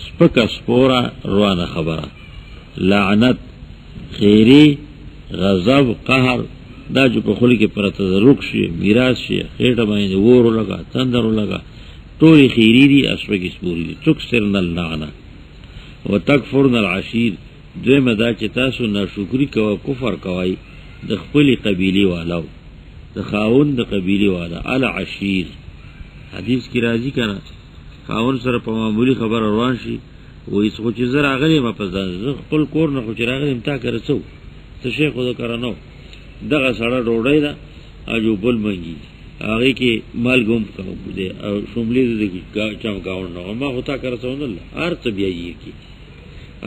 سپک سپورا روانه خبره، لعنت، خیری، غضب، قهر، دا جو په خلی کې پرته رک شي، میراث شي، خېټه باندې ورو لگا، تندر لگا، ټول خیری دي، اسپک سپوری دي. تکسرن اللعنه وتکفرن العشیر. دویمه دا چې تاسو ناشکری کوئ، کفر کوئ د خپل قبیله والو، د خاون د قبیله والا. العشیر حدیث کی راضی کنه، خاون سره په معمولی خبر روان شي، وې څو چې زر اغلی ما په ځان خپل کور نه خو چې راغلی تا کرڅو ته شیخ خو کرانو دغه سره ډوډۍ دا اجو بل منګي هغه کې مال ګم کوم دې او شوملې دې چم گاون نو ما هوتا کرڅو نه ارته بیا یې کی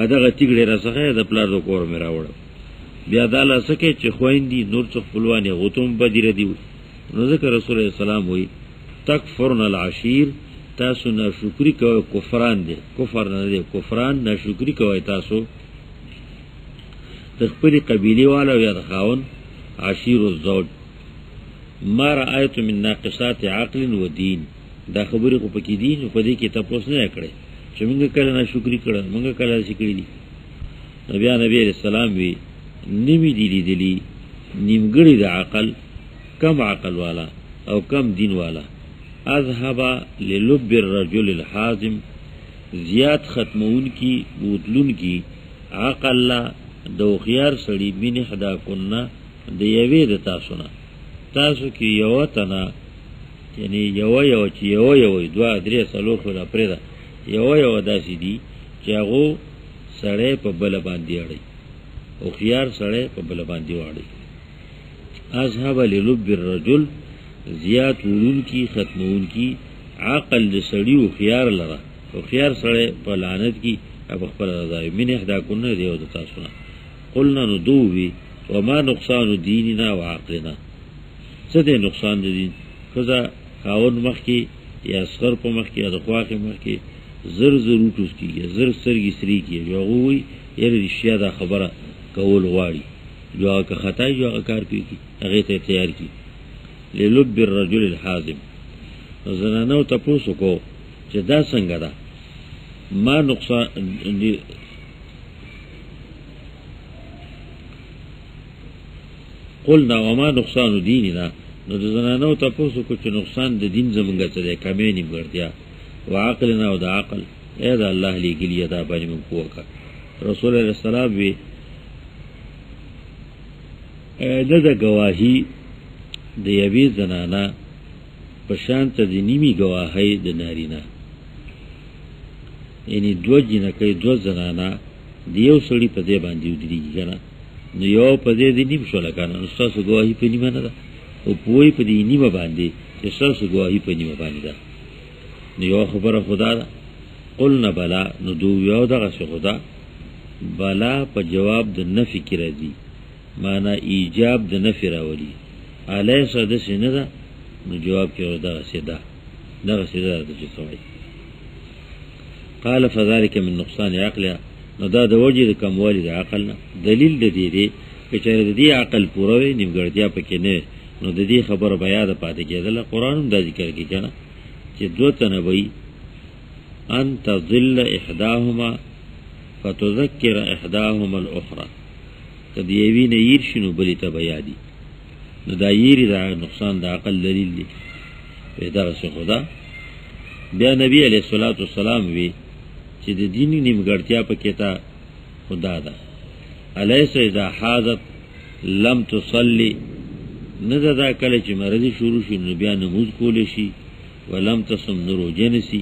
اداغه تیګړې راسخه د پلار د کور مې راوړ بیا داله سکه چې خويندې نور څو خپلوانې غوتم بدیره دی. نو ذکر رسول الله سلام وی تکفرن العشیر، تاسو ناشکری کوئ، کفران دی، کفر نه دی، کفران ناشکری کوئ تاسو د خپل قبیله والا یا د خاون. عشیر الزوج ما رأیت من ناقصات عقل و دین، دا خبرې خو پکې دي، نو په دې کې تاسو نه کړئ چې موږ کله ناشکری کړو، موږ کله شکرې دي. نبی علیہ السلام وی نمی دی لیدلی نیمګړی د عقل، کم عقل والا او کم دین والا. اذهب للب الرجل الحازم، زیاد ختمون کی بودلون کی عقل لا دو خيار سړی بین حدا کننا د یوې د تاسو نه، تاسو کې یو تنا یعنی یو چې یو دوا درې څلور خلا پرې یو داسې دي چې هغه سړی په بل باندې اړي او خيار سړی په بل باندې واړي. اذهب للب الرجل، زیاد ولون کی ختمون کی عقل د سړی او خيار لره او خيار سړی په لعنت کی اب خپل رضا من احدا کنه دیو د تاسو نه. قلنا ندوی وما نقصان دیننا وعقلنا، څه دې نقصان دي خدا خاون مخ کی یا اصغر په مخ کی یا د خواخ مخ کی زر روټوس کی یا زر سرګی سری کی جو وی یره اشیا دا خبره کول غواړي، جو که خطا جو کار کوي هغه ته تیار کی. للب الرجل الحازم، زنانو تاسو کو چې دا څنګه ده، ما نقصان قلنا وما نقصان دیننا، نو زنانو تاسو کو چې نقصان د دین زمونږ څه ده، کمې نیم ګرځیا، وعقلنا او د عقل اې دا الله لګلی دا باندې مونږ کوکا. رسول الله صلی الله علیه وسلم د گواهی د یوې زنانا په شان ته د نیمی گواهی د نارینا، یعنی دو جنکې دو زنانا دیو سړی په دې باندې ودرېږي کنه، نو یو په دې د نیم شو لکنه، نو تاسو گواهی په نیمه نه ده او پوی په دې نیمه باندې چې تاسو گواهی په نیمه باندې ده. نو یو خبره خدا ده. قلنا بلا، نو دو یو دغه خدا بلا په جواب د نفی کې راځي، معنا ایجاب د نفی راولي. الیس د سینه ده، نو جواب کې دغه سیدا د چوي. قال فذلك من نقصان عقلها، نو دا د وجه د کموالی د عقل نه دلیل د دې دی چې د دې عقل پوره وي نیمګړتیا پکې نه، نو د دې خبره بیا د پاتې کېدل. قرآن دا ذکر کوي کنه چې دوه تنه وي ان تضل احداهما فتذكر احداهما الاخرى، کدی یوی نه ير شنو بلی ته بیا دی، نو دا یری دا نقصان د عقل دلیل دی. پیدا رسول خدا بیا نبی علیہ الصلوۃ والسلام وی چې د دین نیمګړتیا پکې تا خدا دا الیس اذا حاضت لم تصلي، نه دا کله چې مرضی شروع شي نو بیا نماز کول شي، ولم تصم نورو جنسی.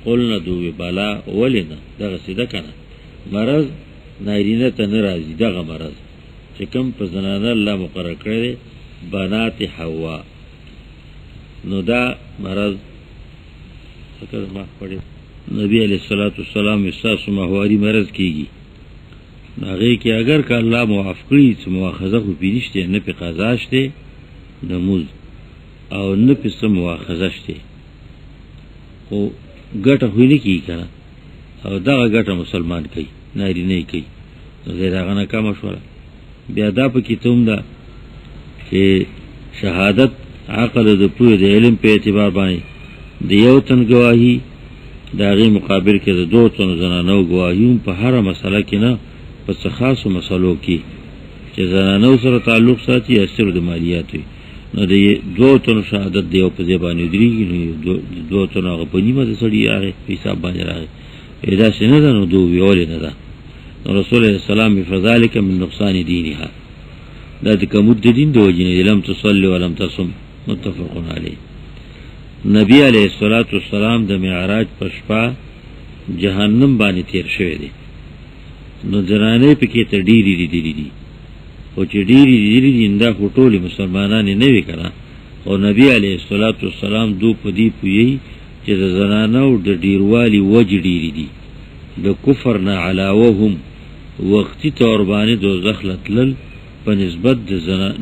قلنا دوی بالا ولنا دغه سیده کنه مرض نارینه ته ناراضی، دغه مرض چې کوم په زنانه الله مقرر کړی بنات حوا، نو دا مرض فکر ما پڑے نبی علیہ الصلوۃ والسلام احساس ماهواری مرض کیږي، هغه کې اگر که الله معاف کړي چې مؤاخذه خو پیښته نه په قضا شته نماز او نه په سم مؤاخذه شته، خو ګټه ویل کی کنه او دا ګټه مسلمان کوي نارینه کوي، نو دا غنه کم شوړه. بیا دا په کې توم دا چې شهادت عقل د پوهې د علم په اعتبار باندې د یو تن گواهی دا غي مقابل کې د دوه تنو زنانو گواهیون په هر مسله کې نه په خاصو مسلو کې چې زنانو سره تعلق ساتي اثر د مالیات وي نو د دوه تنو شهادت دی او په ځبانې درېږي نو دوه تنو هغه په نیمه د سړي هغه حساب باندې راغی دا څنګه ده نو دوی ویول نه ده رسول الله سلام فذلك من نقصان دینها دا د کومد دین د وجنه لم تصلي ولم تصم متفق علیه نبی علیہ الصلوۃ والسلام د معراج په شپه جهنم باندې تیر شوی دی نو زنانه پکې ته ډیری دي او چې ډیری دي دا ټول مسلمانان نه وی کړه او نبی علیہ الصلوۃ والسلام دو پدی پوی چې د زنانو د ډیروالي وجه ډیری دي د کفر نه علاوه هم وقتی طور باندې دوزخ لتل په نسبت د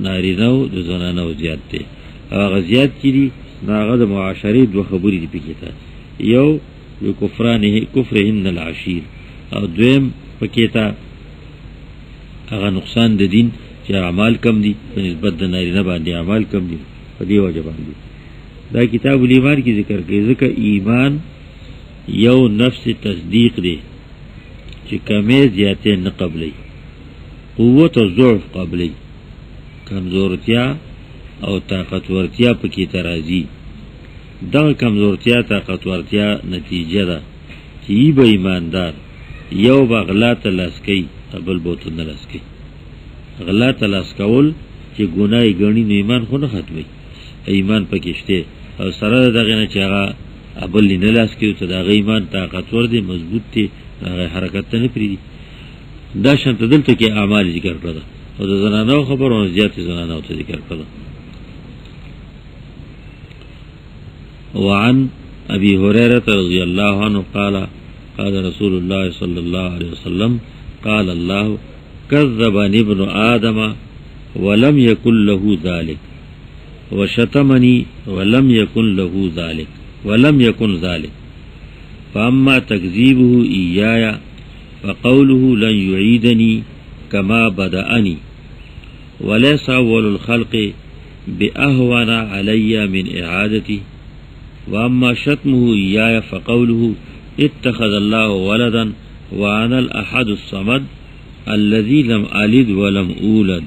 نارینو د زنانو زیات دي هغه زیات کړي ناغه د معاشري دوه خبرې دي پکې ته یو کفرهن العشیر او دویم پکې ته هغه نقصان د دین چې اعمال کم دي په نسبت د نارینه باندې اعمال کم دي په دې وجه باندې دا کتاب الایمان کی ذکر کوي ځکه ایمان یو نفس تصدیق دی چې کمې زیاتې نه قبلې قوت او ضعف قبلې کمزورتیا او طاقتورتیا پکې ترازی دا کمزورتیا طاقتورتیا نتیجه ده چې به ایماندار یو بغلا تلاسکی قبل بوت نه لاسکی غلا تلاسکول چې ګناي غنی نه ایمان خو نه ختمي ایمان پکې شته او سره دغه نه چې هغه ابل نه لاسکی ته دغه ایمان طاقتور دی مضبوط دی هغه حرکت نه پری دا شانت دلته کې اعمال ذکر کړل او د زنانو خبرونه زیات زنانو ته ذکر کړل وعن ابي هريره رضي الله عنه قال قال رسول الله صلى الله عليه وسلم قال الله كذبني ابن آدم ولم يكن له ذلك وشتمني ولم يكن له ذلك فأما تكذيبه إياي فقوله لن يعيدني كما بدأني وليس أول الخلق بأهون علي من إعادتي وأما شتمه إياي فقوله اتخذ الله ولدا وأنا الأحد الصمد الذي لم ألد ولم أولد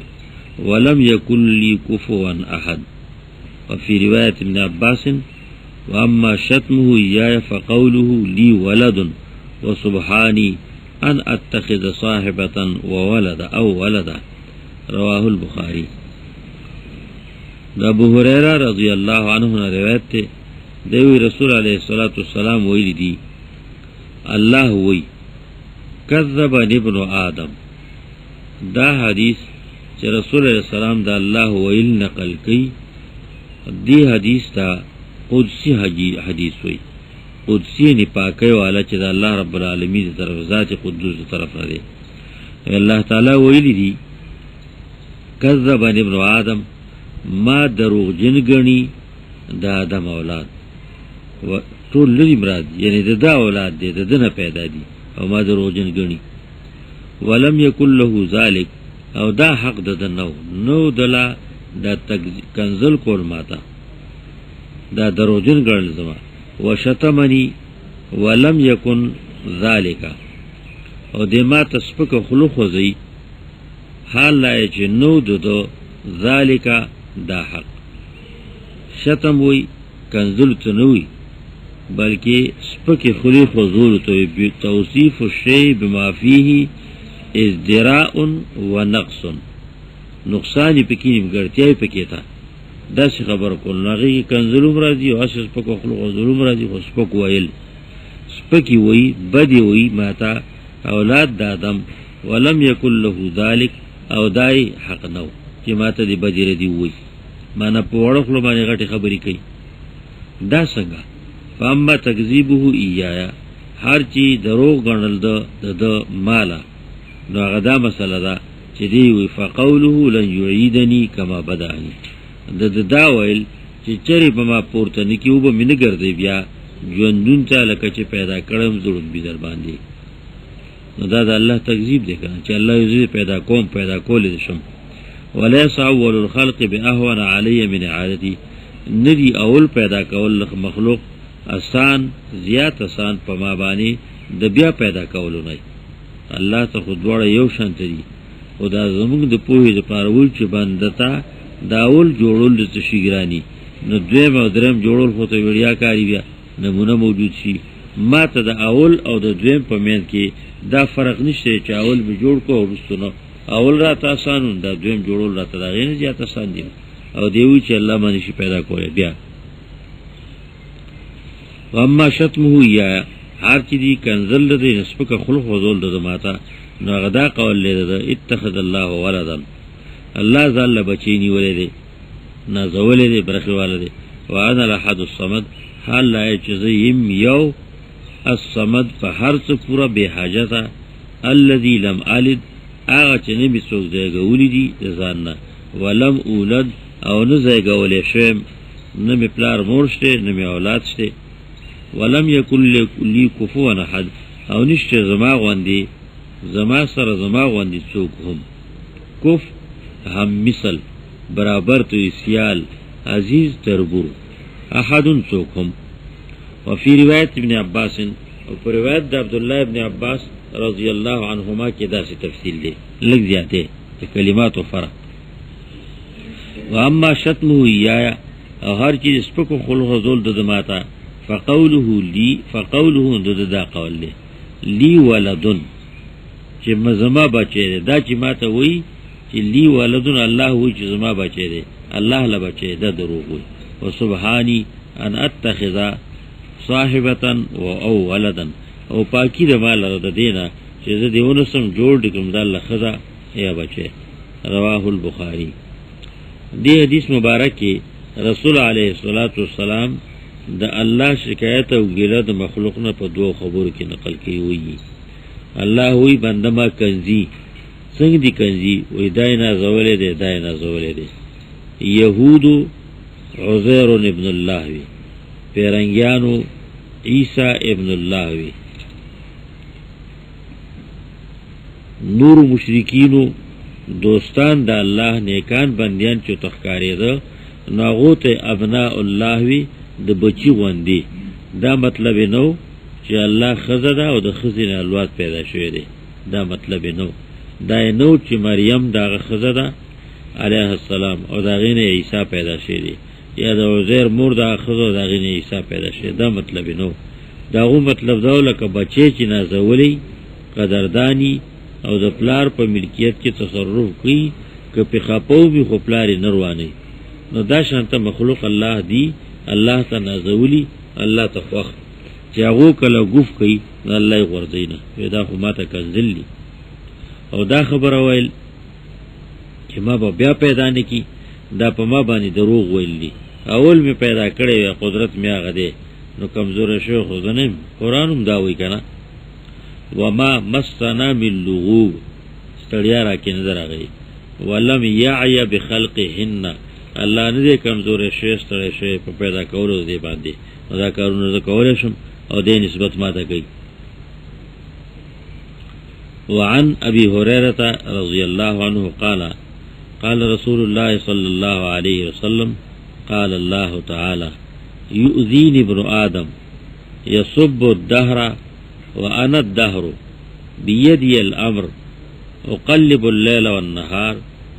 ولم يكن لي كفوا أحد وفي رواية ابن عباس وأما شتمه إياي فقوله لي ولد وسبحاني أن أتخذ صاحبة وولد أو ولدا رواه البخاري ابو هريرة رضي الله عنه روایت دیوی رسول علیہ الصلوۃ والسلام ویلی دی الله وی کذب ابن آدم دا حدیث چې رسول علیہ السلام دا الله ویل نقل کی دی حدیث تا قدسی حدیث وی قدسی نه پاکي والا چې دا الله رب العالمین طرف ذات قدوس طرف دی الله تعالی ویلی دی کذب ابن آدم ما دروغ جن غنی دا آدم اولاد و ټول لري مراد یعنی دا اولاد دي دنه پیدا دي او ما دروغجن غني ولم يكن له ذلك او دا حق د نو دلا دا کنزل کول ماتا دا دروغجن غړل زما وشتمني ولم يكن ذلك او د ما تسبق خلق وزي حال لا جنو دو ذلك دا حق شتم وی کنزل تنوی بلکہ سپکی خلی خضول تو توصیف الشیء بما فیه ازدراء و نقص نقصانی پکی نمگرتیای پکی تا دا سی خبر کن ناغی کنزلوم رازی و اسی سپک و خلق خضولوم رازی و سپک ویل سپکی وی بدی وی ماتا اولاد دادم ولم یکن له ذالک او دای حق نو چی ماتا دی بدی ردی وی مانا پوڑخلو مانی غٹی خبری کئی دا سنگا فاما تکذیبه ایایا هر چی دروغ گنل دا مالا نو غدا مسئلہ دا چی دیوی فقوله لن یعیدنی کما بدانی دا ویل چی چری پا ما پورتنکی او با من گرده بیا جوندون تا لکا چی پیدا کرم ظلم بی در باندی نو دا اللہ تکذیب دیکھا چی اللہ یزید پیدا کولی دشم ولیس اول الخلق بأهون علی من عادتی ندی اول پیدا کول مخلوق آسان زیات آسان په ما باندې د بیا پیدا کولو نه. الله ته خو دواړه یو شان دي، او دا زموږ د پوهې لپاره وایي چې بنده ته دا اول جوړول د څه شي ګراني، نو دویم او دریم جوړول خو ته وړیا کاري بیا نمونه موجود شي. ما ته د اول او د دویم په منځ کې دا فرق نشته چې اول به جوړ کو او وروسته نو اول راته آسان دا دویم جوړول راته دا غیر زیات آسان دي، او دی وی چې الله باندې شي پیدا کوي. بیا واما شتمه یا هر چې دی کنزل د نسبک خلق وزول د ماته نو غدا قول له اتخذ الله ولدا، الله ځل بچینی ولې نه زولې دې برخه والده. وانا الاحد الصمد حال لا یجزیم یو الصمد په هر څه پورا به حاجت الذي لم الد هغه چې نه می څوک زیږولې دي ځان نه، ولم اولد او نه زیږولې شم، نه می پلار مور شته نه می اولاد شته. ولم یکن لی کفوا احد او نشته زما غوندي زما سره زما غوندي څوک هم کف هم مثل برابر تو سیال عزیز تربور احدن څوک هم. وفي روایت ابن عباس او پر روایت د عبد الله ابن عباس رضی الله عنهما کې داسې تفصیل دی لږ زیاته د کلماتو فرق. واما شتمه یا او هر چیز سپکو خلق زول د ماته فقوله لی فقوله دا قول لی لی ولدن چې مزما بچی دی، دا چې ماته وی چې لی ولدن الله وی چې زما بچی دی، الله له بچی دا دروغ وی. وسبحانی ان اتخذ صاحبتا و او ولدا، او پاکی د مال رد دینا چې زه دیونه سم جوړ کوم د الله خدا یا بچی. رواه البخاری. دی حدیث مبارک کې رسول علیه الصلاۃ والسلام د الله شکایت او ګیله د مخلوقونه په دوه خبرو کې نقل کوي. وی الله وی بنده ما کنزی څنګه دی کنزی وی داینا زولې دی داینا زولې دی. یهودو عزیر ابن الله وی، پیرنګیانو عیسی ابن الله وی، نور مشرکینو دوستان د الله نیکان بندیان چې تخکاریده ناغوت ابناء الله وی د بچی غوندي. دا مطلب نو چې الله خزه ده او د خزینه اولاد پیدا شوی دی، دا مطلب نو. دا نو چې مریم دا خزه ده علیه السلام او دا غینه عیسی پیدا شوی دی، یا د عزیر مور دا خزه دا غینه عیسی پیدا شوی، دا مطلب نو. داغو مطلب دا لکه بچی چې نازولی قدردانی او د پلار په ملکیت کې تصرف کوي که په خپاو به خو پلار نه رواني، نو دا شانته مخلوق الله دی الله ته نازولی الله ته خوخ چې هغه کله ګوف کوي الله یې غورځینه دا خو ماته کنزل دی. او دا خبره ویل چې ما به بیا پیدا نه کی، دا په ما باندې دروغ ویل دي. اول می پیدا کړی قدرت می هغه دی، نو کمزور شو خو غنم. قرآن هم دا وی کنه وما مسنا من لغوب ستړیا را کې نظر راغی. ولم يعي بخلقهن الله نه دې کمزور شي ستړی شي په پیدا کولو دی باندې، دا کارونه زه کولای شم او دې نسبت ماته کوي. وعن ابي هريره رضي الله عنه قال قال رسول الله صلى الله عليه وسلم قال الله تعالى يؤذيني ابن آدم يصب الدهر وأنا الدهر بيدي الأمر أقلب الليل والنهار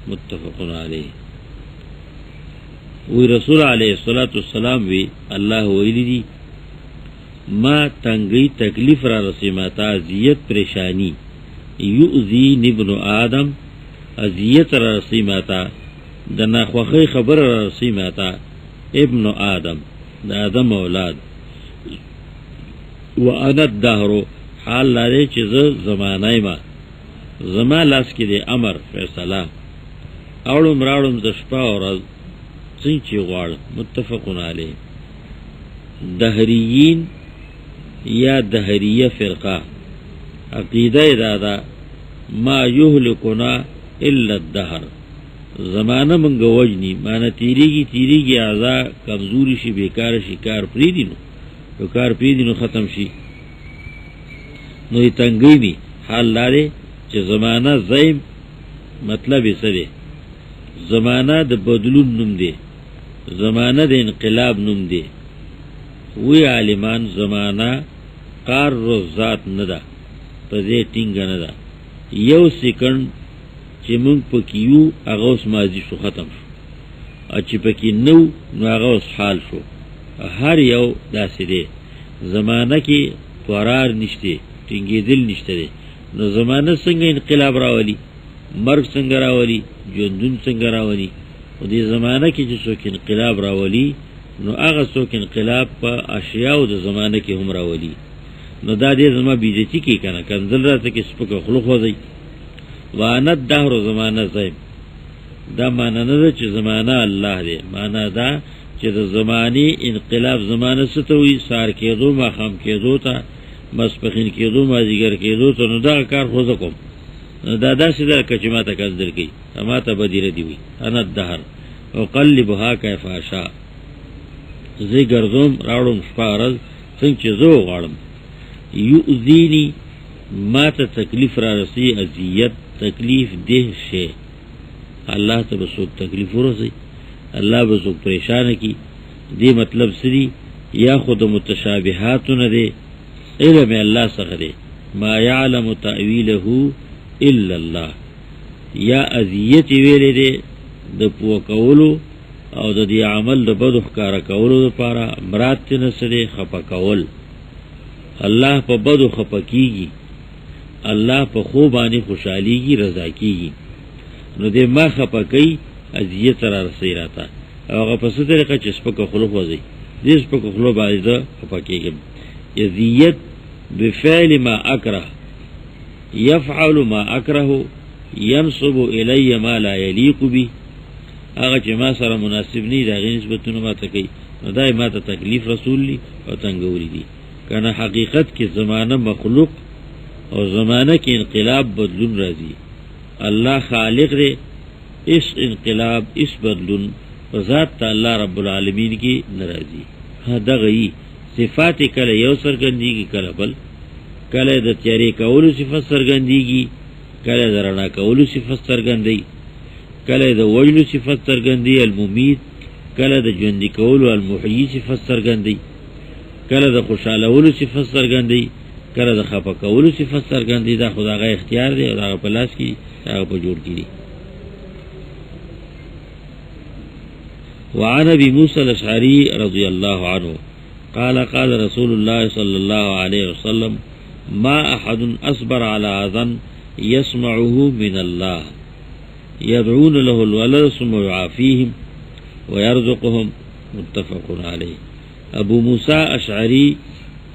متفق عليه. وی رسول علیہ الصلاۃ والسلام وی الله ویلی دی ما تنگی تکلیف را رسیماتا اذیت پریشانی یؤذین ابن آدم اذیت را رسیماتا دنا خوخی خبر را رسیماتا ابن آدم دا آدم اولاد وانا الدهر حال لاره چیز زمانه ما زمان لاس کی دی امر فیصله اولم راولم دشپا و رز څنګه غواړ. متفقون علیه. دهریین یا دهریه فرقه عقیده دادا ما یهلکنا الا الدهر زمانه منګ وجنی معنی تیریږي اعضا کمزوری شي بیکار شي کار پریدینو نو کار پریدینو ختم شي نو تنګی می حال لاره چې زمانه زیم مطلب یې څه دی؟ زمانه د بدلون نوم دی، زمانه د انقلاب نوم دی، وی عالمان زمانہ قار روز ذات ندا پزے ٹنگا ندا یو سیکنڈ چی منگ پکیو اغوس ماضی شو ختم شو اچی پکی نو نو اغوس حال شو ہر یو داسی دے زمانہ کی قرار نشتے ٹنگی دل نشتے دے نو زمانہ سنگ انقلاب راولی مرگ سنگ راولی جندون سنگ راولی و دی زمانہ کی جو سوک انقلاب راولی نو آغا سوک انقلاب پا اشیاء دا زمانہ کی ہم راولی نو دا دے زمان بیجتی کی کنا کنزل را تک سپک خلق ہو دی وانت دهر زمانہ زیم دا مانا ندا چه زمانہ اللہ دے مانا دا چه دا زمانی انقلاب زمانہ ستوی سار کېدو ماخام کېدو تا مسپخین کېدو مازیگر کېدو تا نو دا کار خوزکم دا دا سی در کچی ما تا کنزل کی اما تا بدیر دیوی انت دهر وقلبها کیف آشا زی گردوم راڑم شپارز سنگ چه زو غارم یؤذینی ما تا تکلیف را رسی اذیت تکلیف دہ شے اللہ تا بسوک تکلیف ہو رسی اللہ بسوک پریشان کی دی مطلب سری یا خود متشابہاتو ندے علم اللہ سخ دے ما یعلم تأویلہ الا اللہ یا اذیت ویلے دے دا پوکولو او دا دی عمل دا بدو خکارا کولو دا پارا مراد تنسدے خپا کول اللہ پا بدو خپا کیگی اللہ پا خوبانی خوشحالی کی رضا کی نو دے ما خپا کئی اذیت را رسی راتا او اگا پس طریقہ چسپک خلق وزی دے سپک خلق بازی دا خپا کیگم اذیت بفعل ما اکرہ یفعل ما اکرہ ینصب الی ما لا یلیق بی اگا چی ما سر مناسب نی دا غی نسبتونو ما تا کئی نو دای ما تا تکلیف رسول لی او تنگوری دی کانا حقیقت کی زمانہ مخلوق اور زمانہ کی انقلاب بدلون رازی اللہ خالق دے اس انقلاب اس بدلون ذات تا اللہ رب العالمین کی نرازی ہاں دا غی صفات کل یو سرگندی کی کل بل کل دا تیاری کولو صفت سرگندی کی کل دا رنا کولو صفت سرگندی کل دا وجلو صفت سرگندی الممید کل دا جوندی کولو المحیی صفت سرگندی کل دا خوشحالولو صفت سرگندی کله د خپه کولو صفت سرګندی دا خدای اختیار دی او دا په لاس کې هغه په جوړ کړي. وعن ابي موسى الاشعري رضي الله عنه قال قال رسول الله صلى الله عليه وسلم ما احد اصبر على اذى يسمعه من الله يدعون له الولد ثم يعافيهم ويرزقهم متفق عليه. ابو موسى اشعری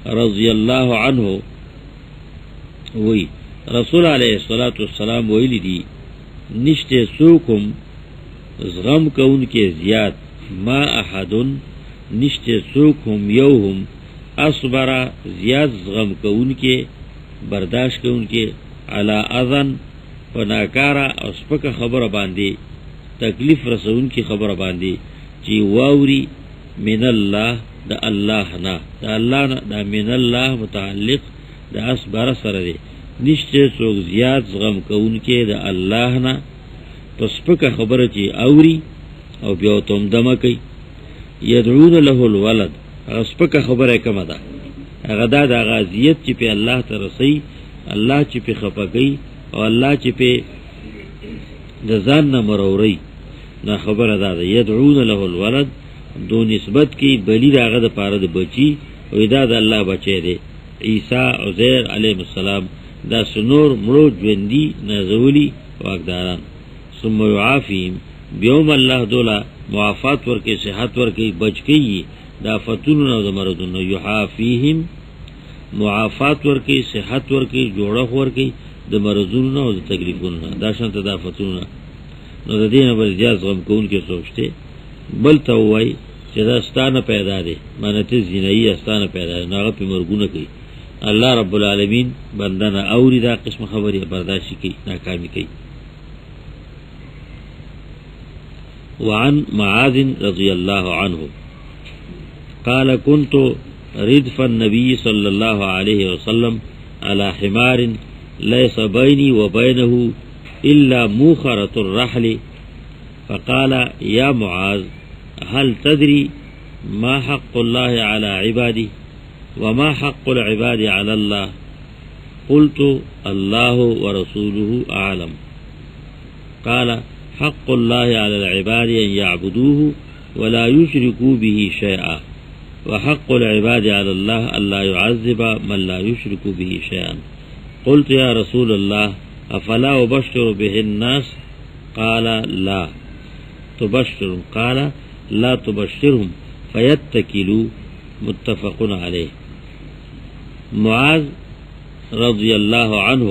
رضی اللہ عنہ وی رسول علیہ السلام ویلی دی نشتے سوکم زغم کون کے زیاد ما احدن نشتے سوکم یوہم اصبرا زیاد زغم کون کے برداشت کون کے علی اذن و ناکارا اسپک خبر باندے تکلیف رسون کی خبر باندے چی واوری من اللہ دا اللہ نا دا اللہ نا دا من اللہ متعلق دا اصبر سر دے نشتے سوک زیاد زغم کون کے دا اللہ نا پس پکا خبر چی اوری او بیو تم دمکی یدعون له الولد اغس پکا خبر کم دا اغدا دا غازیت چی پی اللہ ترسی اللہ چی پی خپکی او اللہ چی پی دا زان نا مروری نا خبر دا یدعون له الولد دو نسبت کی بلی دا غد پارد بچی و دا دا اللہ بچے دے عیسیٰ عزیر علیہ السلام دا سنور مرو جوندی نازولی واقداران ثم یعافیم بیوم اللہ دولا معافات ورکی صحت ورکی بچ کی دا فتونو دا مردونو یحافیہم معافات ورکی صحت ورکی جوڑخ ورکی دا مردونو دا تکلیفونو دا شانت دا فتونو نو دا دین بر جاز غم کون کے سوچتے بل تاوائی چه دا استانه پیدا دے مانتی زینایی استانه پیدا دے ناغا پی مرگونه کئی اللہ رب العالمین بندانا اوری دا قسم خبری برداشتی کئی ناکامی کئی. وعن معاذ رضی اللہ عنہ قال كنت ردف النبی صلی اللہ علیہ وسلم على حمار ليس بيني وبينه إلا موخرة الرحل فقال يا معاذ هل تدري ما حق الله على عبادي وما حق العباد على الله قلت الله ورسوله أعلم قال حق الله على العباد أن يعبدوه ولا يشركوا به شيئا وحق العباد على الله ألا يعذب من لا يشرك به شيئا قلت يا رسول الله أفلا أبشر به الناس قال لا تبشرهم قال لا تبشرهم فيتكلوا متفق عليه. معاذ رضی اللہ عنہ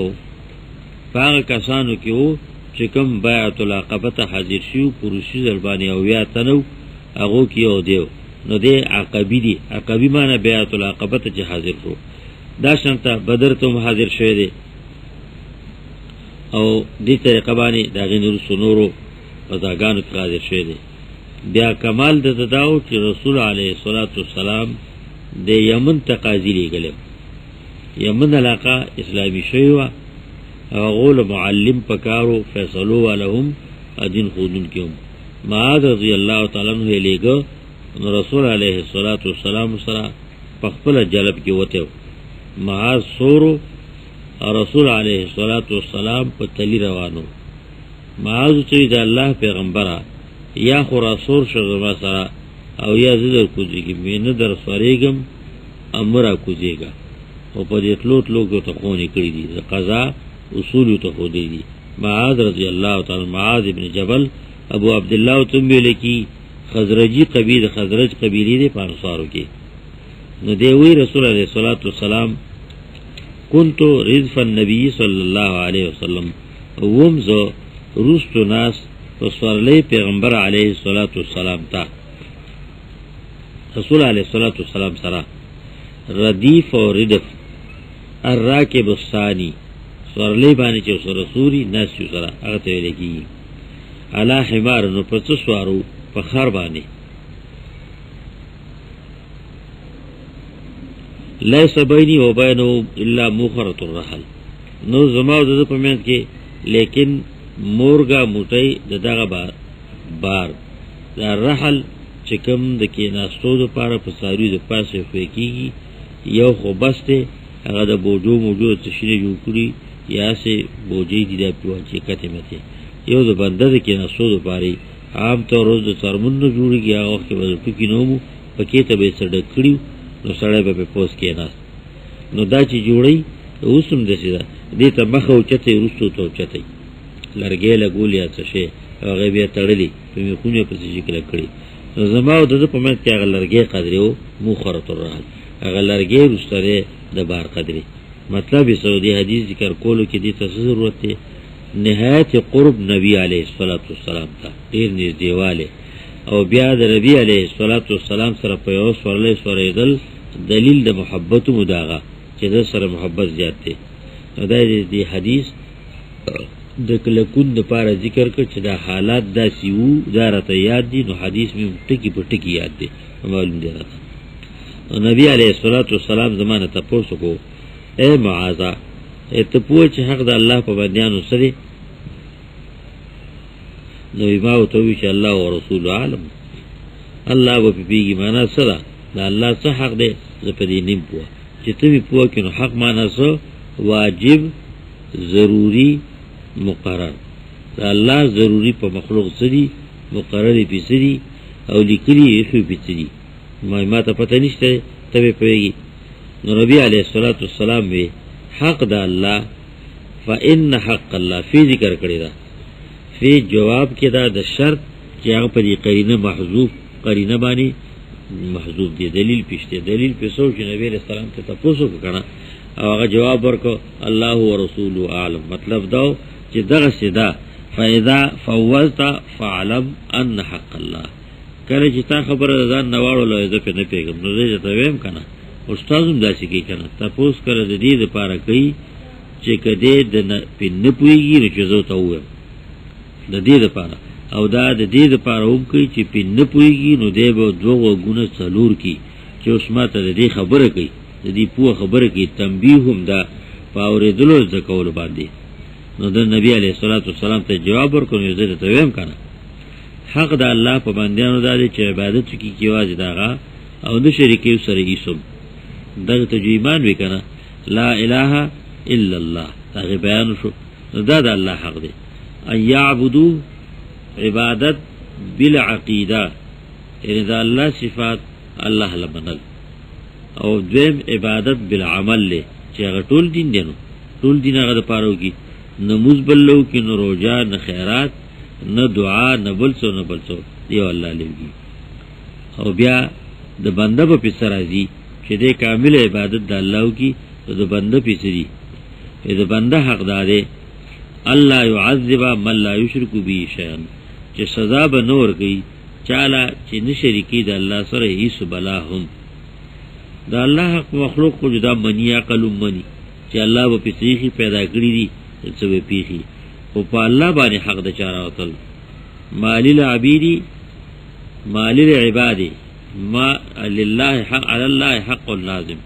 پاغ کسانو کی ہو چکم بیعت العقبہ حاضر شیو پروشی زربانی اویا تنو اغو کی او دیو نو دے عقبی دی عقبی مانا بیعت العقبہ چی حاضر شو دا شانتا بدر تم حاضر شوی دے او دی طریقہ بانی دا غین رسو نورو غزاگانو کی حاضر شوی دے. بیا کمال دا داو چی رسول علیہ السلام دے یمن تقاضی لے گلے یمن علاقہ اسلامی شیوہ غول معلم پکارو فیصلو والہم ادین خودن کیوں. معاذ رضی اللہ تعالیٰ عنہ لے گا رسول علیہ السلام سرا پخپل جلب کی وطیو معاذ سورو رسول علیہ السلام پا تلی روانو. معاذ چوی دا اللہ پیغمبرہ یا خورا سور شغمہ سرا او یا زدر کزیگی مین در سوریگم امرا کزیگا او پا دیتلوت لوگو تخونی کری دی قضا اصولیو تخونی دی. معاذ رضی اللہ تعالی معاذ ابن جبل ابو عبداللہ تنبی لکی خزرجی قبیل خزرج قبیلی دے پانسارو کی نو دیوی رسول علیہ السلام کنتو رضف النبی صلی اللہ علیہ وسلم ومزو روستو ناس تصورلی پیغمبر علیہ السلام تا رسول علیہ السلام سرا ردیف و ردف الراکب الثانی سورلی بانی چو سر رسولی ناسیو سرا اغتوی لکی علا حمار نو پس سوارو پخار بانی لیس بینی و بینو الا مخرط الرحل نو زماو دادا پمیند کے لیکن مورگا موٹی دادا بار دا رحل چکم دا کے ناستو دا پارا پساریو دا پاس خوی کی گی یو خو بستے اگا دا بوجو موجو تشنی جو کری یا سے بوجی دی دا پیوانچی کتی متی یو دا بنده دا کے ناستو دا پاری عام طور روز دا ترمون نو جوڑی گی آغا وقت بدر ٹوکی نومو پکیتا بے سردک کریو نو سڑے با پی پوس کے ناست نو دا چی جوڑی اوسم دسی دا دیتا مخو چتی رستو تو چتی لرگی لگولی آتشے اغا بیا تڑلی پمی خونی پسی شکل کری نو زماو دا پا مند که اغا لرگی قدری ہو مو خورت الرحل اغا لرگی رستا دے دا بار قدری. مطلب اسو دی حدیث ذکر کولو کی دیتا ضرورت تے نہایت قرب نبی علیہ السلام تا دیر نیز دیوالے او بیا دا نبی علیہ السلام سر پیوس ورلی سوریدل دلیل دا محبت مداغا چی دا سر محبت زیاد تے. دا دی حدیث دا کلکون دا پارا ذکر کر چی دا حالات دا سیو دا رتا یاد دی نو حدیث میں ٹکی پر ٹکی یاد دی معلوم دی رتا. نبی علیہ السلام زمانہ تا پوسو کو اے معاذا اتپوه چه حق دا اللہ پا بندیانو سره نو اماو توی چه اللہ و رسول عالم اللہ و پی پیگی مانا سره دا اللہ سا حق دے زپدی نیم پوه چه تمی پوه کنو حق مانا سا واجب ضروری مقرر دا اللہ ضروری پا مخلوق سری مقرر پی سری او لکلی ایخو پی سری ما تا پتا نشتا تبی پویگی نو نبی علیہ السلام بے حق دا اللہ فإن حق اللہ فی ذکر کرے دا فی جواب کے دا شرط کہ آگا پا دی قرینہ محضوب قرینہ بانی محضوب دی دلیل پیشتے دلیل پیسو چی نبی علیہ السلام تے تپوسو کنا او آگا جواب برکو اللہ و رسول عالم مطلب داو چی دغس دا فإذا فوزتا فعلم ان حق اللہ کرے چی تا خبر دان نوارو لو ازا پی نپیگم نو دے جتا ویم کنا استازم داسی کی کنا تپوس کرد دید پارا کئی چه که دید پی نپویگی نو چه زو تا ہوئیم دا دید پارا او دا دید پارا هم کئی چه پی نپویگی نو دی با دو گونه سالور کی چه اسما تا دی خبر کئی دی پو خبر کئی تنبیه هم دا پاوری دلو زکول باندی نو دا نبی علیہ السلام تا جواب برکنو زده تا ویم کنا حق د الله په بندیانو دا دی چې عبادت کی کیواز داغه او د شریکیو سره ایسم دغه ته ایمان وکنه لا اله الا الله هغه بیان شو دا د الله حق دی ان یعبدو عبادت بالعقیده یعنی دا الله صفات الله لمنل او دویم عبادت بالعمل له چې هغه ټول دین دی نو ټول دین هغه د پاره کی نماز بللو کی نو روزه نه خیرات نه دعا نه بلڅو نه بلڅو دیو الله لږي او بیا د بنده په پیسه راځي چې د کامل عبادت د الله کی د بنده پیسه دی د بنده حق داده الله يعذب من لا يشرك به شيئا چې سزا به نور کوي چاله چې نشریکی د الله سره هیڅ بلاهم د الله حق مخلوق کو جدا منی عقل منی چې الله به پیسې پیدا کړی دي څه به پیخي او په الله باندې حق د چاره وتل مال العبید مال العباد ما لله حق علی الله حق لازم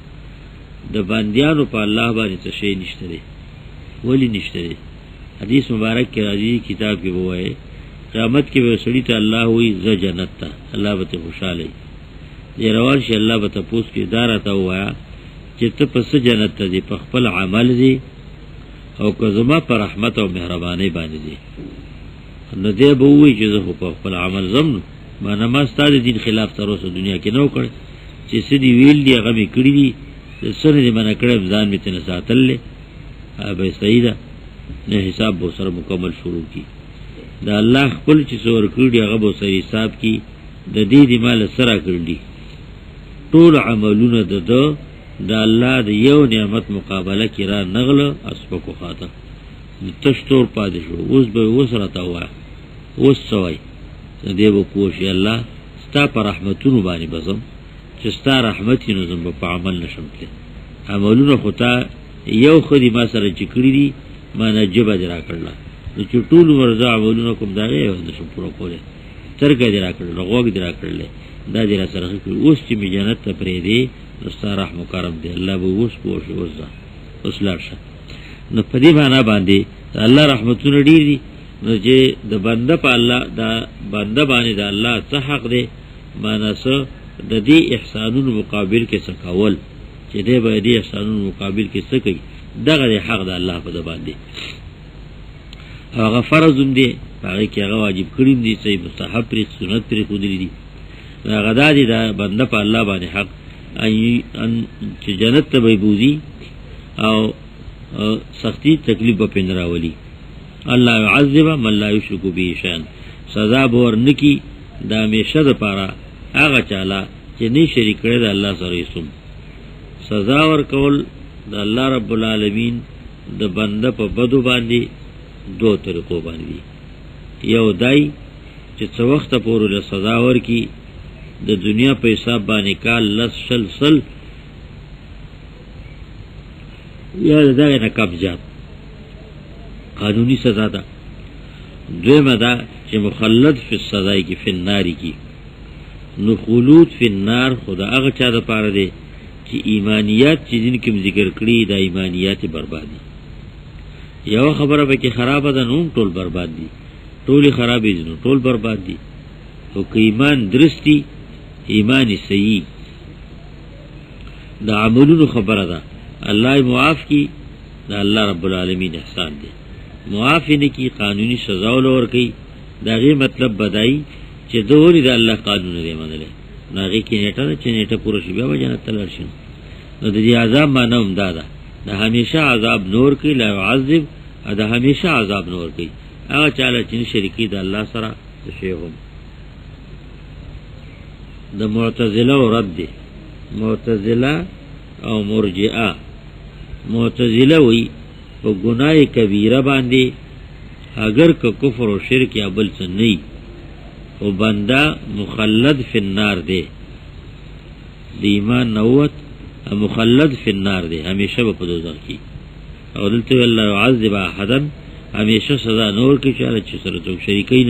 د بندیانو په الله باندې څه شی نشته دی ولی نشته دی حدیث مبارک کې راځي کتاب کې وایي قیامت کې به سړی ته الله وی ز جنت ته الله به خوشاله دی روان شي الله به تاسو کې دارا ته وایا چې ته پس جنت ته دی په خپل عمل دی او که زما پر رحمت او مهرباني باندې دی نو دې به وی چې زه په خپل عمل زم ما نماز ستاسو دین خلاف تر اوسه دنیا کې نو کړ چې سدي ویل دی هغه می کړی دی سره دې منه کړم ځان می تنه ساتلې به سیدا نه حساب به سره مکمل شروع کی دا الله خپل چې سور کړی هغه به سره حساب کی د دې دی مال سره کړی ټول عملونه د الله د یو نعمت مقابله کې را نغله اسبکو خاطر تشتور پادې شو اوس به وسره تا وای اوس سوای دې به کوشي الله ستا پر رحمتونو باندې بزم چې ستا رحمت یې نظم په عمل نشم کړي عملونه خطا یو خدي ما سره چې کړی دي ما نه جبه درا کړل چې ټول ورځ عملونه کوم دا یې نشم پوره کوله ترګه درا کړل غوګ درا کړل دا دې را سره اوس چې می جنت ته پرې دی نو ستا رحم کرم دی الله به اوس کوشي اوس لاړشه نو په دې باندې الله رحمتونه ډیر دي نو چې د بنده په الله دا بنده باندې د الله څخه حق دی مانسه د دې احسانونو مقابل کې څه کول چې دې به دې احسانونو مقابل کې څه کوي دغه حق د الله په باندې هغه فرض دی هغه کې هغه واجب کړی دی چې مستحب پر سنت پر خودلی دي هغه د دې بنده په الله باندې حق ان چې جنت ته به بوزي او سختی تکلیف به پندراولي الله يعذب من لا يشرك به شيئا سزا بور نکی د همیشه د پاره هغه چاله چې نه شریک کړي د الله سره یې سزا ور کول د الله رب العالمین د بنده په بدو باندې دو طریقو باندې یو دای چې څو وخت پورې له سزا ور کی د دنیا په حساب باندې کال لس شل یا دغه نه قبضات قانونی سزا ده دویمه ده چې مخلد فی السزا کی فی النار کی نو خلود فی النار خدا هغه چا ده پاره دی چې ایمانیات چې دین کې ذکر کړی دا ایمانیات بربادي یو خبره به کې خراب ده نو ټول برباد دي ټول خرابې دي ټول برباد دي او که ایمان درستی ایمان صحیح دا عملونو خبره ده الله معاف کی دا الله رب العالمین احسان دی معاف نه کی قانونی سزا ولور کی دا غي مطلب بدای چې دوی د الله قانون لري منله ناغي کې نیټه پوره شي بیا جنت تلل شي نو د دې عذاب معنی هم دا همیشه عذاب نور کی لا يعذب دا همیشه عذاب نور کی هغه چاله چې شریکی د الله سره شي هم د معتزله او رد معتزله او مرجئه معتزله وی په ګناه کبیره باندې اگر که کفر او شرک یا بل څه نه او بندا مخلد فی النار دی د ایمان نوت مخلد فی النار دی همیشه په دوزخ کې او دلته الله يعذب احدا همیشه سزا نور کې چې سره څوک شریکین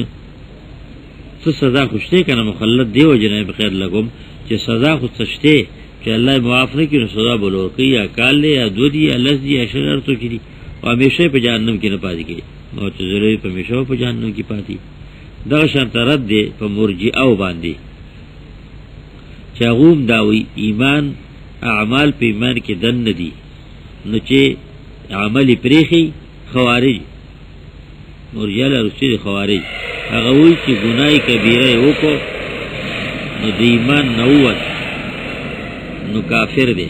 څه سزا خوشته کنه مخلد دی او جناب خیر لګم چې سزا خو څشته چې الله معاف نه کړي سزا بولور کوي یا کال یا دو دی یا لز دی یا شرر تو کړي او همیشه په جهنم کې نه پاتې کړي معتزله په همیشه په جهنم کې پاتې دغه شانت رد دی په مرجئه باندې چې هغوم داوي ایمان اعمال په ایمان کې دن ندي، نو چې عمل پریخي خوارج مرجئه لرسول خوارج هغه وی چې ګناه کبیره وکړو نو د ایمان نووت نو کافر دی،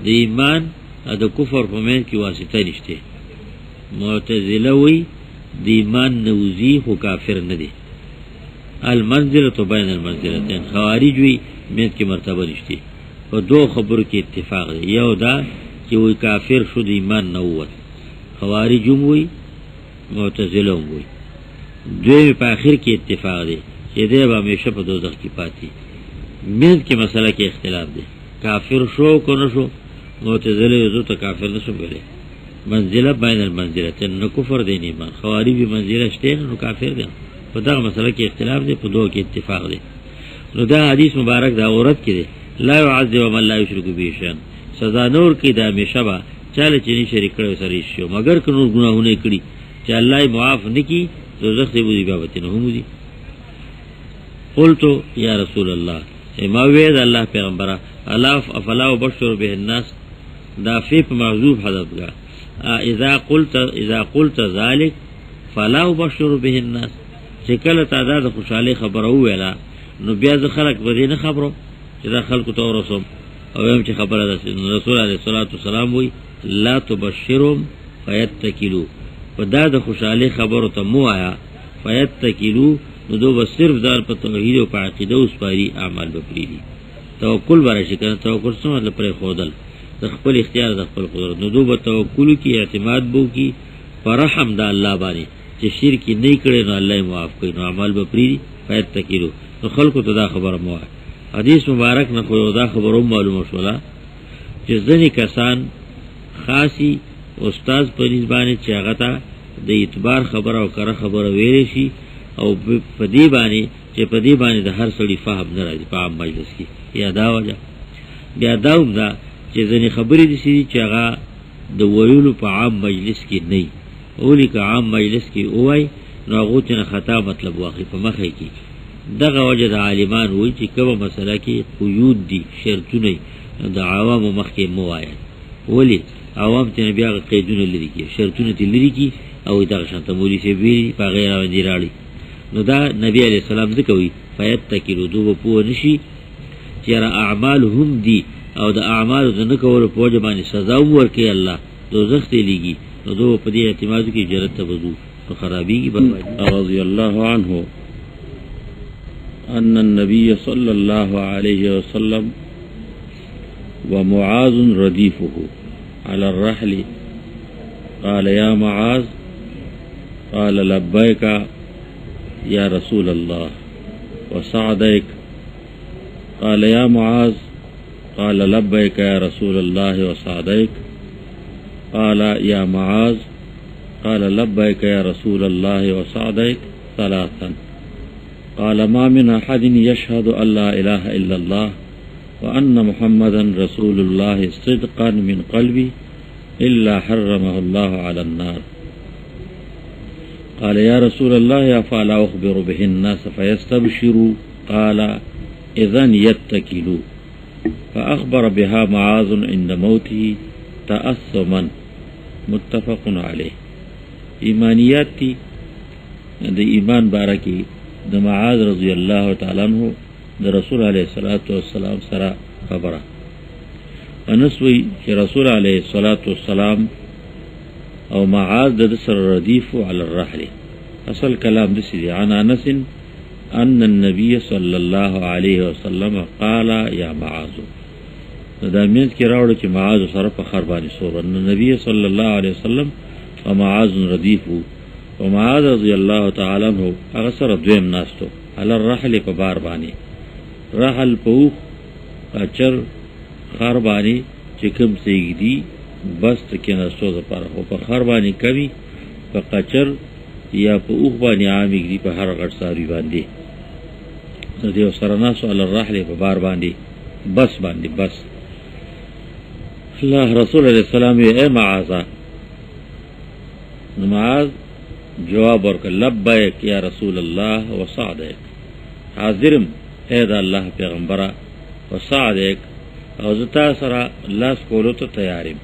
د ایمان او د کفر په منځ کې واسطه نشته. معتزله وی د ایمان نوزی خو کافر نه دی، المنزله بین المنزلتین. خوارج وی منځ کې مرتبه نشته. په دو خبرو کې اتفاق دی، یو دا چې وی کافر شو د ایمان نووت، خوارج هم وی معتزله هم وی. دوی په آخر کې اتفاق دی چې دی به همیشه په دوزخ کې پاتې. منځ کې مسله کې اختلاف دی، کافر شو که نه شو. معتزله یو ته کافر نه شو ویلی، منزله بین المنزلتین، نو کفر دی نه ایمان. خوارج به منزله شته نو کافر دی. په دغه مسله کې اختلاف دی، په دوه کې اتفاق دی. نو دا حدیث مبارک دا عورت کې دی، لا يعذب من لا يشرك به شيئا، سزا نور کې دا همیشه به چاله چې نه شریک کړي سره شي، مگر که نور ګناهونه کړي چې الله یې معاف نه کړي دوزخ ته وځي بابت نه هم دي. قلت یا رسول الله، ما وید الله پیغمبره الا افلا وبشر به الناس، دا فی په محذوف حذف کا اذا قلت ذلك فلا وبشر به الناس، چې کله تعداد خوشاله خبره ویلا نو بیا ځ خلق به نه خبرو چې دا خلق ته ورسوم او هم چې خبره ده. رسول الله صلی الله علیه وسلم وی لا تبشرهم فیتکلوا، په دا د خوشاله خبرو ته مو آیا فیتکلوا، نو دو بس صرف دار په توحید او په عقیده او سپاری اعمال بپری دي. توکل ورشي کنه، توکل څه مطلب پر خودل د خپل اختیار د خپل قدرت، نو دو به توکل کی اعتماد بو کی پر رحم د الله باندې چې شرک نه کړي نو الله یې معاف کوي، نو اعمال بپری دي. فیتکلوا نو خلکو ته دا خبره مو آیا. حدیث مبارک نه خو دا خبره معلومه شولا چې ځینې کسان خاصی استاد په نسبانه چې هغه ته د اعتبار خبره او کړه خبره ویل شي او په دې باندې چې په دې باندې د هر سړي فهم نه راځي په عام مجلس کې. یا دا وجه بیا دا هم ده چې ځینې خبرې دي چې هغه د ویلو په عام مجلس کې نه اولی که عام مجلس کې وای نو هغو ته نه خطا مطلب واقع په مخې کې. دغه وجه د عالمان وایي چې کومه مسله کې قیود دي شرطونه د عوامو مخکې مو وایي، ولی عوام ته بیا قیدونه لري کې شرطونه ته لري کې او دغه شانته مولوی سی ویلي په غیر باندې راړي. نو دا نبی علیہ السلام ذکر وی فیتکلوا، دو په پوه نشي چې را اعمال هم دي او د اعمال د نه کولو په وجه باندې سزا ورکړي الله دوزخ ته لګي، نو دو په دې اعتماد کې جنت ته وځو نو خرابيږي. رضی الله عنه ان النبي صلى الله عليه وسلم ومعاذ رديفه على الرحل قال يا معاذ قال لبيك يا رسول الله وسعديك قال يا معاذ قال لبيك يا رسول الله وسعديك قال يا معاذ قال لبيك يا رسول الله وسعديك ثلاثا قال ما من أحد يشهد أن لا إله إلا الله وأن محمدا رسول الله صدقا من قلبي إلا حرمه الله على النار. قال يا رسول الله أفلا أخبر به الناس فيستبشروا قال إذن يتكلوا. فأخبر بها معاذ عند موته تأثما متفق عليه. ایمانیات تی د ایمان بارکی د معاذ رضی الله تعالی عنہ د رسول علیه الصلاۃ والسلام سره خبره انسوی چې رسول علیه الصلاۃ والسلام او معاذ د سر ردیف علی الرحل. اصل کلام د سید عن انس ان النبي صلی الله علیه وسلم قال یا معاذ، دا مینس کې راوړل چې معاذ سره په خر باندې سور ان نبی صلی الله علیه وسلم ومعاذ ردیف ومعاذ رضی الله تعالی عنہ هغه سره دویم ناستو علی الرحل په بار باندې. رحل په اچر خر باندې چې کوم سیګدي بس کې ناستو د پاره او په خر باندې کوي په قچر یا په اوخ باندې عامګدي په هر غټ ساری باندې دې سره ناسو علی الرحل په بار باندې بس باندې بس. الله رسول الله صلی الله علیه وسلم اے معاذ، معاذ جواب ورکړ لبیک یا رسول الله وسعدیک، حاضرم اے دا الله پیغمبره وسعدیک او زتا سره لاس کولو ته تیارم.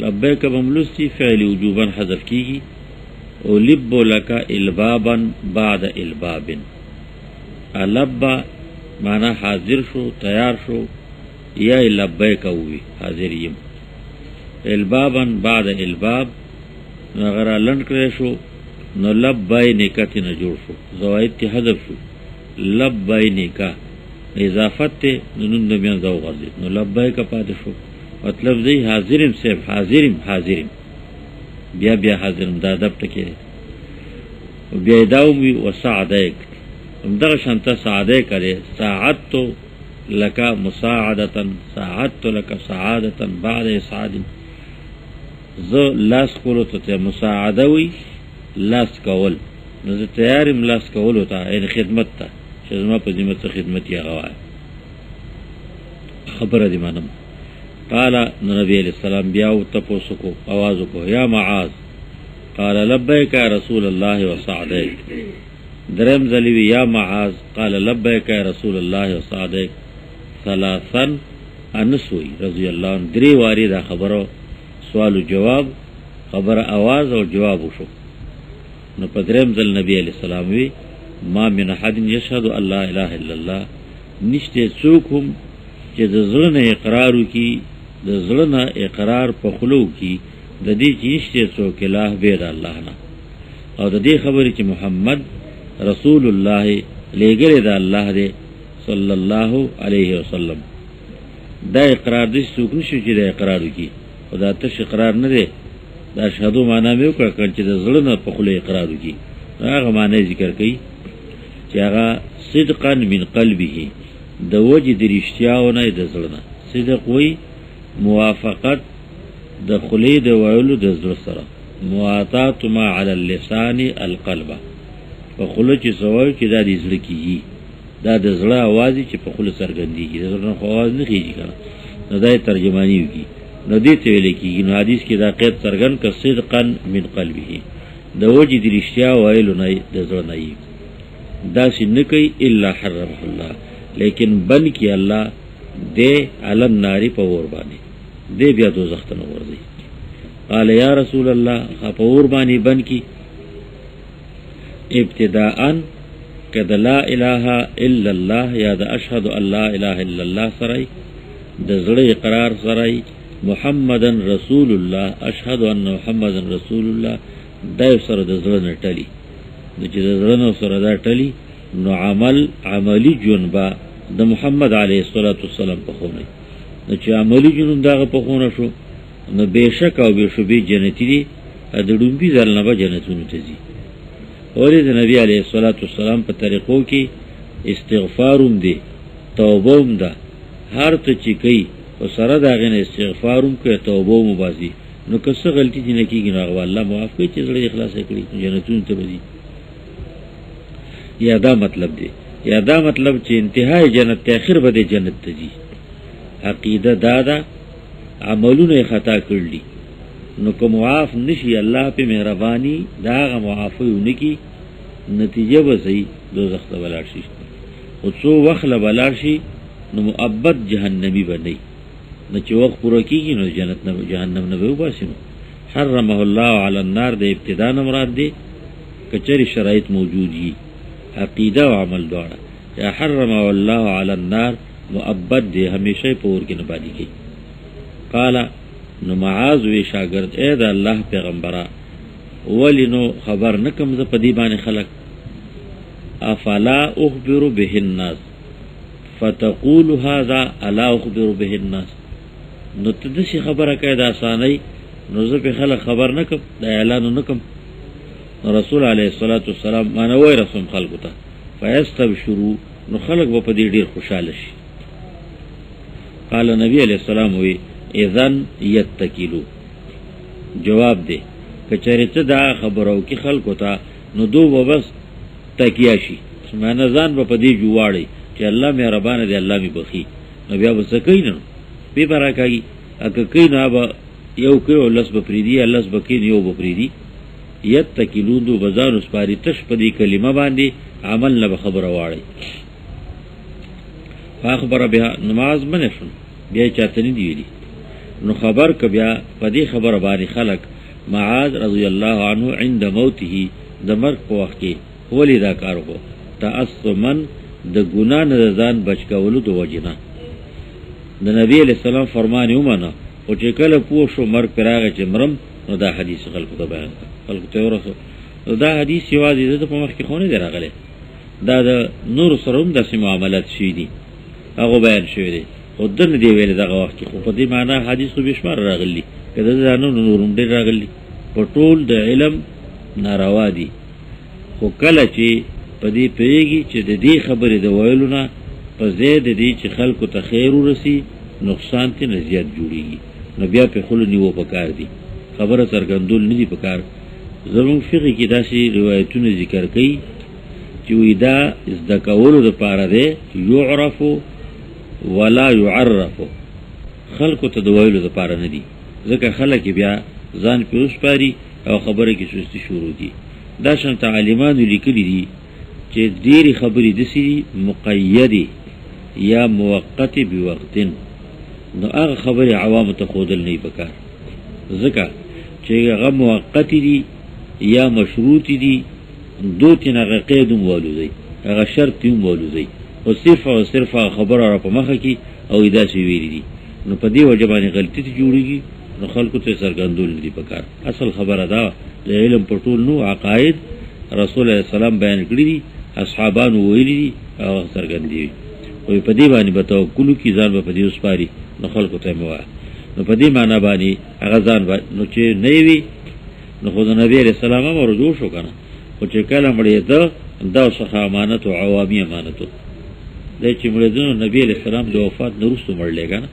لبیک بملستی فعل وجوبا حذف کیږي او لب لک البابا بعد الباب. لبا معنی حاضر شو تیار شو یا لبیک وی حاضر یم. البابا بعد الباب اگر لند کړی شو نو لبیک ته نه جوړ شو، زوائد ته حذف شو. لبیک اضافت ته نون د بیان زو غرض نو لبیک پاتې شو. مطلب دی حاضرم صاحب حاضرم بیا حاضرم دا ادب ټکی بیا داومی وسعدیک دغه شانته سعادیک لري. ساعدت لك مساعدة، ساعدت لك سعادة بعد اسعاد. ز لاس کولو ته مساعده وی لاس کول، نو زه تیارم لاس کولو ته یعنی خدمت ته چې زما په ذمه څه خدمت یې غواړي. خبره دی منم. قال نبی علیہ السلام بیا تپوسو کو आवाज کو یا معاذ، قال لبیک یا رسول الله وسعدیک. درم ذلی یا معاذ قال لبیک یا رسول الله وسعدیک. ثلاثا انسوی رضی اللہ عنہ دری واری دا خبرو سوال و جواب، خبر آواز اور جواب شو. نو پدرم ذل نبی علیہ السلام وی ما من احد یشهد ان لا اله الا الله، نشته څوک هم چې د زړه نه اقرار وکي، د زړه نه اقرار په خلو کی د دې چې نشته څوک الہ بيد الله نه، او د دې خبرې چې محمد رسول الله لګره د الله دی صلی الله علیه وسلم. دا اقرار دې څوک نشي چې د اقرار وکي، خدا ته اقرار نه دی. دا شهادو معنا مې وکړه چې د زړه نه په خلو اقرار وکي. هغه معنی ذکر کړي چې هغه صدقا من قلبه، د وجه د رښتیاونه د زړه نه. صدق وی موافقت د خلی د ویلو د زړه سره، مواتات ما علی اللسان القلب. په خلو چې سوال کې دا د زړه کیږي، دا د زړه आवाज چې په خلو څرګندېږي، د زړه خو आवाज نه کیږي کنه. نو دا ترجمانی وکي، نو دې ته ویل کیږي. نو حدیث کې دا قید څرګند ک صدقا من قلبه، د وجه د رښتیا ویلو نه د زړه نه. دا چې نه کوي الا حرمه الله، لیکن بن کی الله دے علن ناری په اور باندې دے بیا دوزخ ته نه ورځي. قال یا رسول الله په اور باندې بن کی ابتداء کذا لا اله الا الله یا د اشهد ان لا اله الا الله سره د زړه اقرار سره محمدن رسول الله اشهد ان محمدن رسول الله دا سره د زړه نه ټلی، چې د زړه نه سره دا ټلی نو عملی جنبا د محمد علیه الصلاۃ والسلام په خونه. نو چې عملی جنون داغه په خونه شو نو بهشک او بشبی جنتی دی، د ډومبي ځل نه به جنتونو ته ځي. ولې د نبی علیه الصلاۃ والسلام په طریقو کې استغفاروم دی، توبوم ده، هر ته چې کوي او سره داغه نه استغفاروم کوي، توبه مبازي. نو که څه غلطی دي نه کیږي نو الله معاف کوي چې زړه اخلاص کړي جنتونو ته ځي. یا دا مطلب دی، یا دا مطلب چې انتهای جنت ته اخر به جنت ته ځي. عقیده دا عملونه خطا کړلی نو که معاف نشي الله په مهرباني دا غ معافونه کی نتیجه به صحیح دوزخ ته ولار شي. او څو وخت له ولار شي نو مؤبد جهنمی بنئ، نو چې وخت پوره کیږي نو جنت نه جهنم نه به وباسي. حرمه الله علی النار د ابتدا نه مراد دی کچری شرایط موجود وي، عقیده او عمل دواړه. یا حرمه الله علی النار مؤبد دی، همیشه په اور کې نه باندې کی. قال نو معاذ وی شاگرد اے دا الله پیغمبره ولی نو خبر نکم ز پدی باندې خلق، افلا اخبر به الناس فتقول هذا الا اخبر به الناس. نو تدشي خبره کای دا اسانای نو زه په خلق خبر نکم، دا اعلان نکم. رسول علیه الصلاۃ والسلام مانه وای رسول خلق ته فیستبشروا، نو خلق په دې ډیر خوشاله شي. قال نبی علیہ السلام وی اذن یتکلو، جواب دے کچری ته دا خبرو کی خلکو ته نو دو بس تکیا شي، معنی ځان په دې جوړی چې الله مهربان دی، الله می بخي. نو بیا وس کین نو به برکای اګه کین ابا یو کړو لس بپریدی، لس بکین یو بپریدی، یتکلون دو بزان اسپاری تش پدی کلمه باندې عمل نه خبره واړی. فاخبر بها نماز منشن بیا چاته نه دی ویلی نو خبر ک بیا پدی خبره باندې خلق معاذ رضی الله عنه عند موته د مرګ په وخت کې ولی دا کار وکړو تعصمن د ګنا نه ځان بچ کولو د وجنه. د نبی علیہ السلام فرمان ومنه او چې کله پوه شو مرګ پراغه چې مرم نو دا حدیث خلکو ته بیان خلکو ته ورسو. دا حدیث یوازې د په مخ کې خونه دی راغلی، دا د نور سره هم داسې معاملات شوي دي هغه بیان شوی دی خو دنه دی ویل دغه وخت کې خو په دې معنا حدیث خو بشمار راغلی که د ځانو نورم ډېر راغلی په ټول د علم ناروا دي. خو کله چې په دې پیږي چې د دې خبرې د ویلو نه په ځای د دې چې خلکو ته خیر ورسي نقصان ته نه زیات جوړېږي نو بیا په خلو نیو پکار دي خبره څرګندول نه دي پکار. زموږ فقه کې داسې روایتونه ذکر کوي چې وی دا زده کولو دپاره دی یعرف ولا یعرف، خلکو ته د ویلو دپاره نه دي ځکه خلک بیا ځان پې وسپاري او خبره کې سستی شروع دي. دا شان عالمانو لیکلي دي چې ډېرې خبرې داسې دي مقیدې یا موقتې بوقتن نو هغه خبرې عوامو ته ښودل نه وي پکار ځکه چې هغه موقتې دي یا مشروطې دي دو تین هغه قید هم والوځئ هغه شرط هم والوځئ او صرف هغه خبره را په مخه کې او داسې ویلي دي نو په دې وجه باندې غلطي ته جوړېږي نو خلکو ته څرګندول نه دي پکار. اصل خبره دا د علم په ټول نو عقاید رسول الله السلام بیان کړي دي اصحابانو ویلي دي او څرګند دي او په دې باندې به توکل کی ځان په دې وسپاري نو خلکو ته مو نو په دې معنا باندې هغه ځان نو چې نه وي نو خو د نبی علیہ السلام امر جوړ شو کنه خو چې کله مړې ته دا څخه امانت او عوامي امانت دی چې مړې ده نبی علیہ السلام د وفات نه وروسته مړلې کنه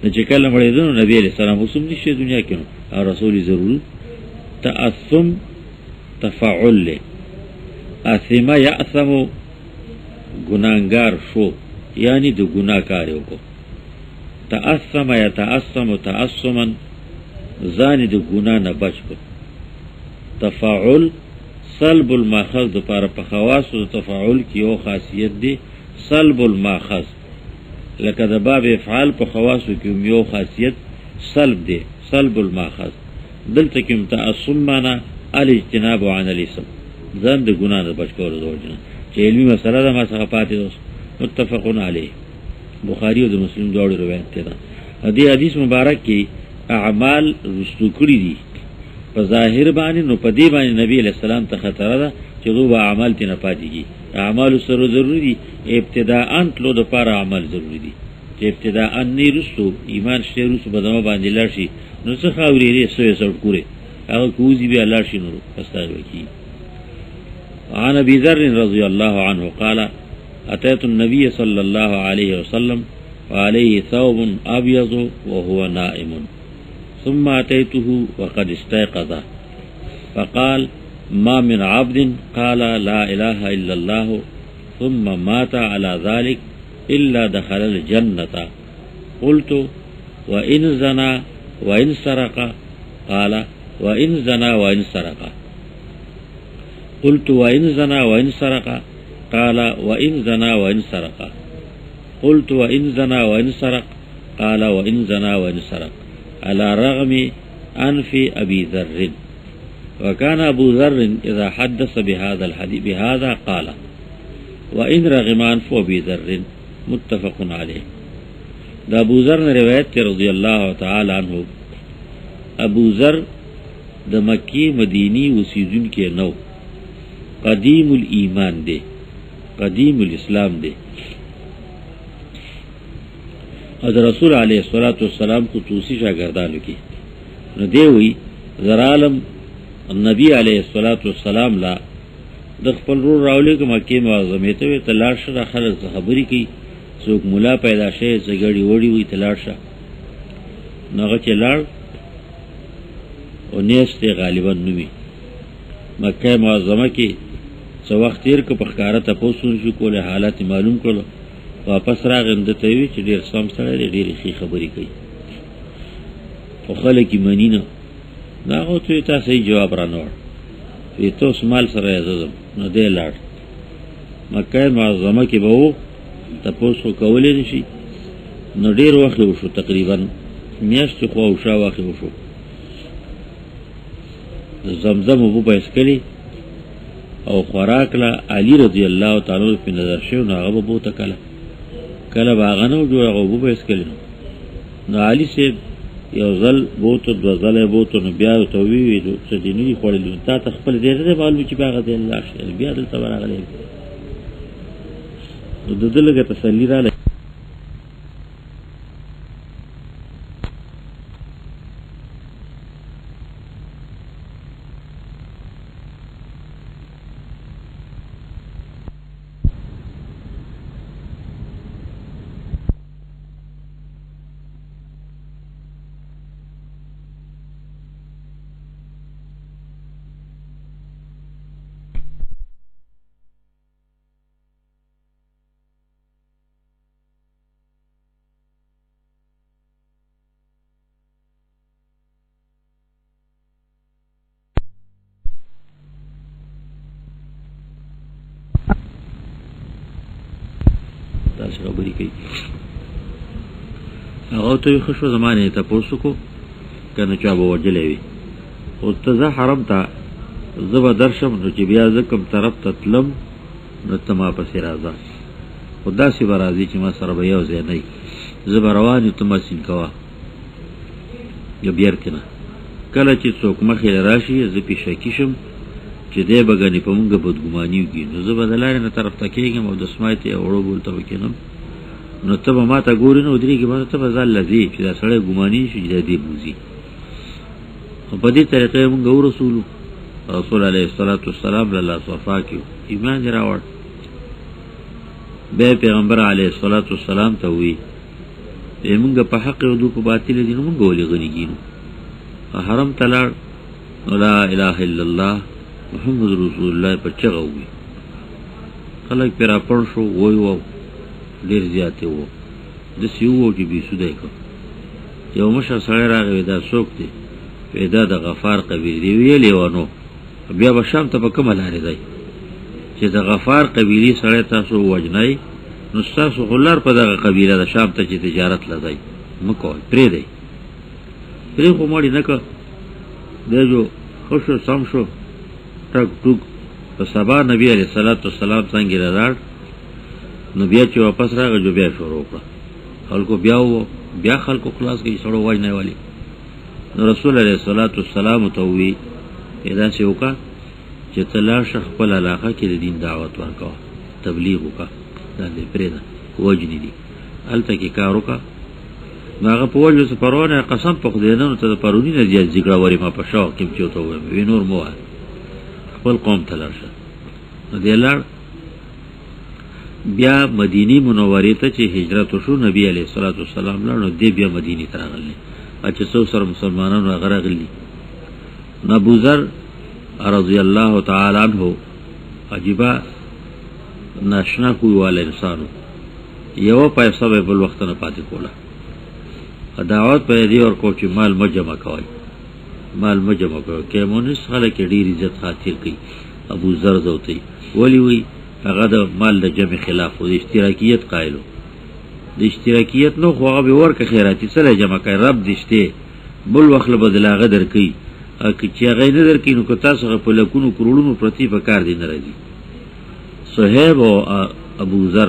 نو چې کله مړې ده نبی علیہ السلام اوس هم نشي دنیا کې نو او رسول ضرور تأثم تفعل له اثم یأثم ګناهګار شو یعنی د ګناه کار وکړو. تأثم یتأثم تأثما ځان د ګناه نه بچ کو. تفاعل سلب الماخذ د پاره په خواص او تفاعل کې یو خاصیت دی سلب الماخذ لکه د باب افعال په خواص کې یو خاصیت سلب دی سلب الماخذ. دلته کې متعصم معنا الاجتناب عن الاسم ځان د ګناه نه بچ کول زوجنه چې علمي مسله ده ما څخه پاتې ده متفقون علیه بخاری او مسلم دواړو روایت ده. دې حدیث مبارک کې اعمال رستو کړی دي په ظاهر باندې نو په دې باندې نبی علیہ السلام ته خطر ده چې دوه اعمال ته نه پاتېږي. اعمال سره ضروری دي ابتداءً تلو د پاره عمل ضروری دي چې ابتداءً نه رسو ایمان شته رسو بدنه باندې لاشي نو څه خاوري لري سوې سړ کوره هغه کوزي به الله شي نور استغفر کی. عن ابي ذر رضي الله عنه قال اتيت النبي صلى الله عليه وسلم وعليه ثوب ابيض وهو نائم ثم اتيته وقد استيقظ فقال ما من عبد قال لا اله الا الله ثم مات على ذلك الا دخل الجنه قلت وان زنا وان سرق قال وان زنا وان سرق قلت وإن زنا وإن سرق قال وإن زنا وإن سرق قلت وإن زنا وإن سرق قال وإن زنا وإن سرق على رغم أنف أبي ذر. وكان أبو ذر إذا حدث بهذا الحديث بهذا قال وإن رغم أنف أبي ذر متفق عليه. دا ابو ذر روایت رضی الله تعالی عنہ ابو ذر د مکی مدینی اوسیدونکو نو قدیم الایمان دے قدیم الاسلام دے اور رسول علیہ الصلوۃ والسلام خصوصی شاگردانو کی نو دی وی زرالم نبی علیہ الصلوۃ والسلام لا د خپل رو راولې کوم کې معظمه ته تلاش را خلک خبرې کی څوک مولا پیدا شي زګړی وړي وی تلاش نوغه چې لار او نيسته غالبا نومي مکه معظمه کې څو وخت تیر کو په ښکارا تاسو شو کوله حالات معلوم کړو واپس راغند ته وی چې ډیر سم سره ډیر ښه خبرې کوي او خلک یې منینه دا غو ته تاسو جواب را نور وی تو سمال سره زدم نو دی لاړ مکه معظمه کې به وو تپوس خو کولی نشي نو ډېر وخت وشو تقریبا میاشتې خو او شا وخت وشو زمزم اوبه به اسکلي او خوراک له علي رضی الله تعالی په نظر شو نو هغه به بوته کله به هغه نه جوړ هغه اوبه به اسکلي نو علي صاحب یو ځل بوته دوه ځله بوته نو بیا ورته وویل څه دې نه دي خوړلي تا ته خپل دی نه معلوم چې هغه دی الله شي بیا دلته ورغلی نو د ده لږه تسلي راغله خبرې کوي هغه ته ښه شو زمانې تپوس وکړو که نه چا به وژلی وي خو ته زه حرم ته زه به درشم نو چې بیا زه کوم طرف ته تلم نو ته ما پسې راځه خو داسې به راځي چې ما سره به یو ځای نه وي زه به روان یم ته مسین کوه یا بیرتې نه کله چې څوک مخې له راشي زه پې شکي شم چې دی به ګنې په مونږ بدګماني وکړي نو زه به د لارې نه طرف ته کېږم او د سمای ته یې وړو بول ته به کېنم نو ته به ما ته ګورې نه ودرېږي به ته به ځان له ځې چې دا سړی ګماني شي چې دا دې بوځي خو په دې طریقه یې مونږ ورسولو رسول علیه الصلاة والسلام له الله صفا کې ایمان یې راوړ بیا پیغمبر علیه الصلاة والسلام ته ووایي مونږ په حق یو دو په باطل دي نو مونږ ولې غني کېنو حرم ته لاړ نو لا اله الا الله محمد رسول الله په چغه ووایي خلک پرې راپړ شو ووی وو ډېر زیاتې وو داسې ووو چې بېسوده یې کړ یو مشر سړی راغی دا څوک دی دا د غفار قبیلې دی ویې لیونو بیا به شام ته په کومه لارې دی چې د غفار قبیلې سړی تاسو ووژنئ نو ستاسو خو لار په دغه قبیله ده شام ته چې تجارت له ځئ مه کوئ پرېږدئ پرې خو مړي نه که دی جو ښه شو سم شو ټک ټوک په سبا نبي علیه صلات وسلام څنګه لاړ نو بیا چې واپس راغی جو بیا شروع کړه خلکو بیا بیا خلکو خلاص کړي سړو وژنی والي نو رسول علیه صلات وسلام ته ووایي داسې وکړه چې ته لاړ شه خپل علاقه کې د دین دعوت ورکوه تبلیغ وکړه دا دې پرېږده وجنې دي هلته کې کار وکړه نو هغه په وجه څه پروا نه قسم په خدای نه نو ته د پروني نه زیات ذکره ورې ما په شوق کې چې ورته ووایم وی نور مه وایه خپل قوم ته لاړ شه نو دی لاړ بیا مدینې منورې ته چې هجرت وشو نبي علیه الصلاة والسلام لاړ نو دی بیا مدینې ته راغلی چې څو سره مسلمانانو هغه راغلي نو ابوذر رضی الله تعالی عنه عجیبه ناشنا کوی والا انسانو یو پیسه به بل وخت نه پاتې کوله دعوت په دې ورکو چې مال مجمع کوي کې مونږ خلک ډیر عزت خاطر کوي ابوذر زوتی ولی وی هغه د مال د جمع خلاف او د اشتراکیت قائلو د اشتراکیت نو خو هغه به ورکه خیراتی سره جمع کوي رب دشته بل وخت له بدلاغه درکې که چې هغه نه درکې نو که تاسو په لکونو کروڑونو پرتی په کار دی نه راځي صہیب او ابوذر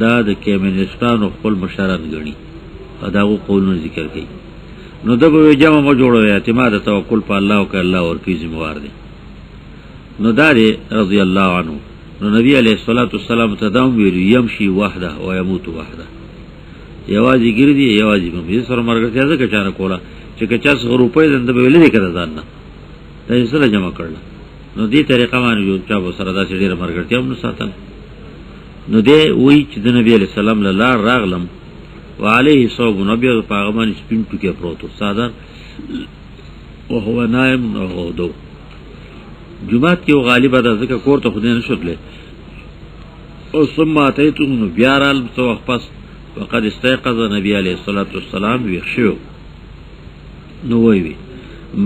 دا د کمونستانو خپل مشران غني داغو قولونه ذکر کوي نو د به جمع مو جوړو اعتماد توکل په الله او ک الله ورکی ذمہوار دي نو داري رضی الله عنه نو نبی علیہ الصلوۃ والسلام تداوم ویل يمشي وحده و يموت وحده یوازې ګرځي یوازې په سره مرګ ته ځکه چانه کوله چې که 400 روپۍ دنده به ویلې کړه ځان نه دا یې سره جمع کړل نو دې طریقه باندې یو چا به سره داسې ډېره مرګ ته هم ساتل نو دې وی چې د نبی علیہ السلام له لار راغلم وعليه صوب نبی په هغه باندې سپین ټوکې پروت صادر او هو نائم او دو جمعات کې غالبا د ذکر کور ته خدای نه شوتله او ثم اتیتو نو بیا رال تو پس وقد استيقظ نبی علیہ الصلوۃ والسلام ویښو نو وی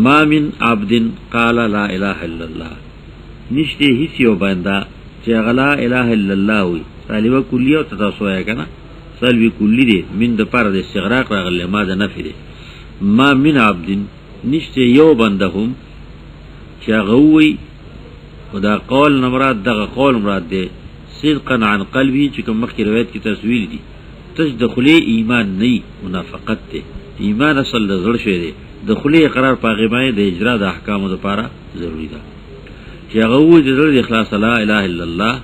ما من عبد قال لا اله الا الله نشته هیڅ یو بنده چې غلا اله الا الله وي طالبه کلیه او تاسو یا کنه سلبی کلی دی من د پر د استغراق راغلی ما د نفی دی ما من عبد نشته یو بنده هم چې غوي خدا قول نمراد دغه قول مراد دی صدقا عن قلبی چې کوم مخکې روایت کې تصویر دي تدخلی ایمان نه منافقت دی ایمان اصل د زړه شوی دی دخلی اقرار پاغمای د اجرا د احکامو لپاره ضروری ده چې هغه وې د زړه اخلاص لا اله الا الله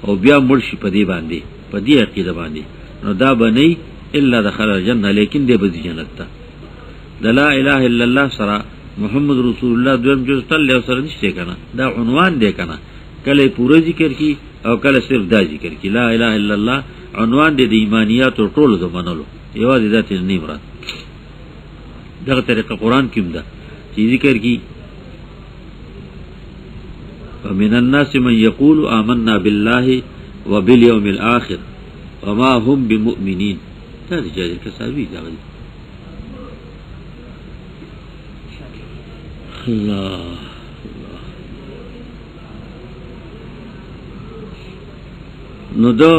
او بیا مرشي په دې باندې په دې عقیده باندې نو دا بنی الا دخل الجنه لیکن دې به جنت ته د لا اله الا الله سره محمد رسول الله دویم جز تل له سره نشته کنه دا عنوان دی کنه کله پوره ذکر کی او کله صرف دا ذکر کی لا اله الا الله عنوان دی د ایمانیات او ټول زمانلو یوازې ذات نه مراد دغه طریقه قران کې ده چې ذکر کی ومن الناس من يقول آمنا بالله وباليوم الآخر وما هم بمؤمنين هذا جاي كسابي ده الله نو دو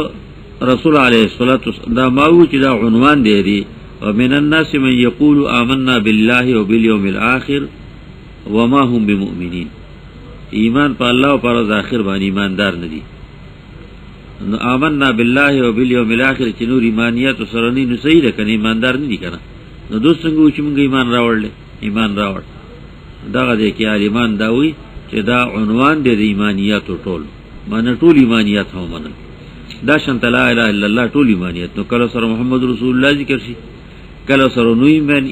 رسول علیه الصلاة والسلام دا ماوی چې دا عنوان دی ومن الناس من يقول آمنا بالله وباليوم الآخر وما هم بمؤمنين ایمان په الله او پر ورځ آخر باندې ایماندار نه دي نو آمنا بالله وباليوم الآخر چې نور ایمانیات سره نه صحیح ده کنه ایماندار نه دي کنه نو دوی څنګه چې موږ ایمان راوړل ایمان راوړ دغه دې کې ایمان دا وی چې دا عنوان دی د ایمانیات ټول معنی ټول ایمانیات هم منل دا شانت لا اله الا الله ټول ایمانیات نو کله سره محمد رسول الله ذکر شي کله سره نو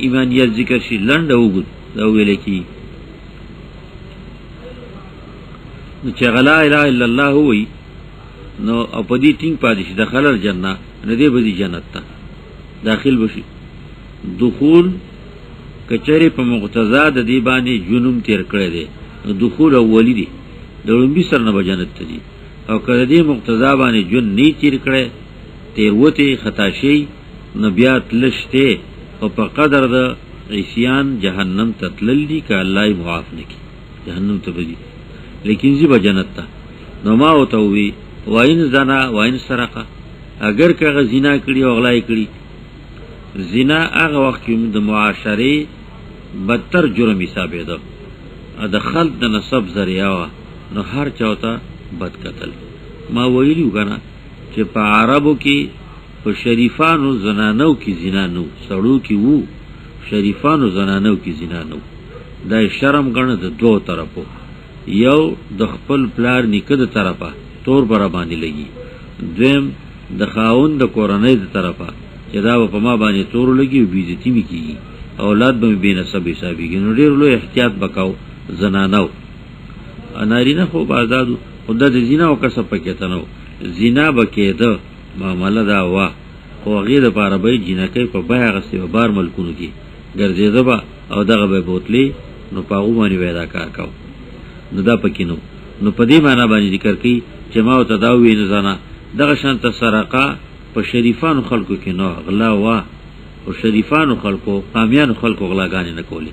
ایمانیات ذکر شي لنډه وګد دا ویل کی نو چې لا اله الا الله وی نو په دې ټینګ پاتې شي دخل الجنه نه دی به جنت ته داخل بشي دخول کچری په مقتضا د دی باندې جنوم تیر کړی دی دخول اولی دی د لومبي سره نه جنت ته دی او کله دې مقتضا باندې جن نه تیر کړی تیر وته خطا شي نبیات لشته او په قدر د عصیان جهنم ته تلل دي ک الله معاف نکي جهنم ته بږي لیکن زی به جنت ته نو ما او ته وی واین زنا واین سرقه اگر کغه زنا کړي او غلا کړي زنا هغه وخت کې د معاشره بدتر جرم حسابې ده د خلق د نسب ذریعہ نو هر چاوته بد قتل ما ویلیو کنه چې په عربو کې په شریفانو زنانو کې زنا نو سړو کې وو شریفانو زنانو کې زنا نو دا شرم ګڼه د دوه طرفو یو د خپل پلار نیکه د طرفه تور بر باندې لګي دویم د خاوند د کورنۍ د طرفه چې دا په ما باندې تور لګي او بیزتی می کیږي اولاد به بے نسب حسابيږي نو ډیر لوی احتیاط وکاو زنانو انارینه خو آزادو خود د زنا او کسب پکې نو زنا بکېده معاملې دا وا خو غیر په عربی جنکې په بیا غسي په بار ملکونو کې ګرځیده با او دغه به بوتلی نو پاغو باندې ودا کار کاو نو دا پکې نو په دې معنی باندې ذکر کوي چې ما او تداوی نه زنا دغه شانت سرقه په شریفانو خلکو کې نو غلا وا او شریفانو خلکو قامیانو خلکو غلاګانې نه کولی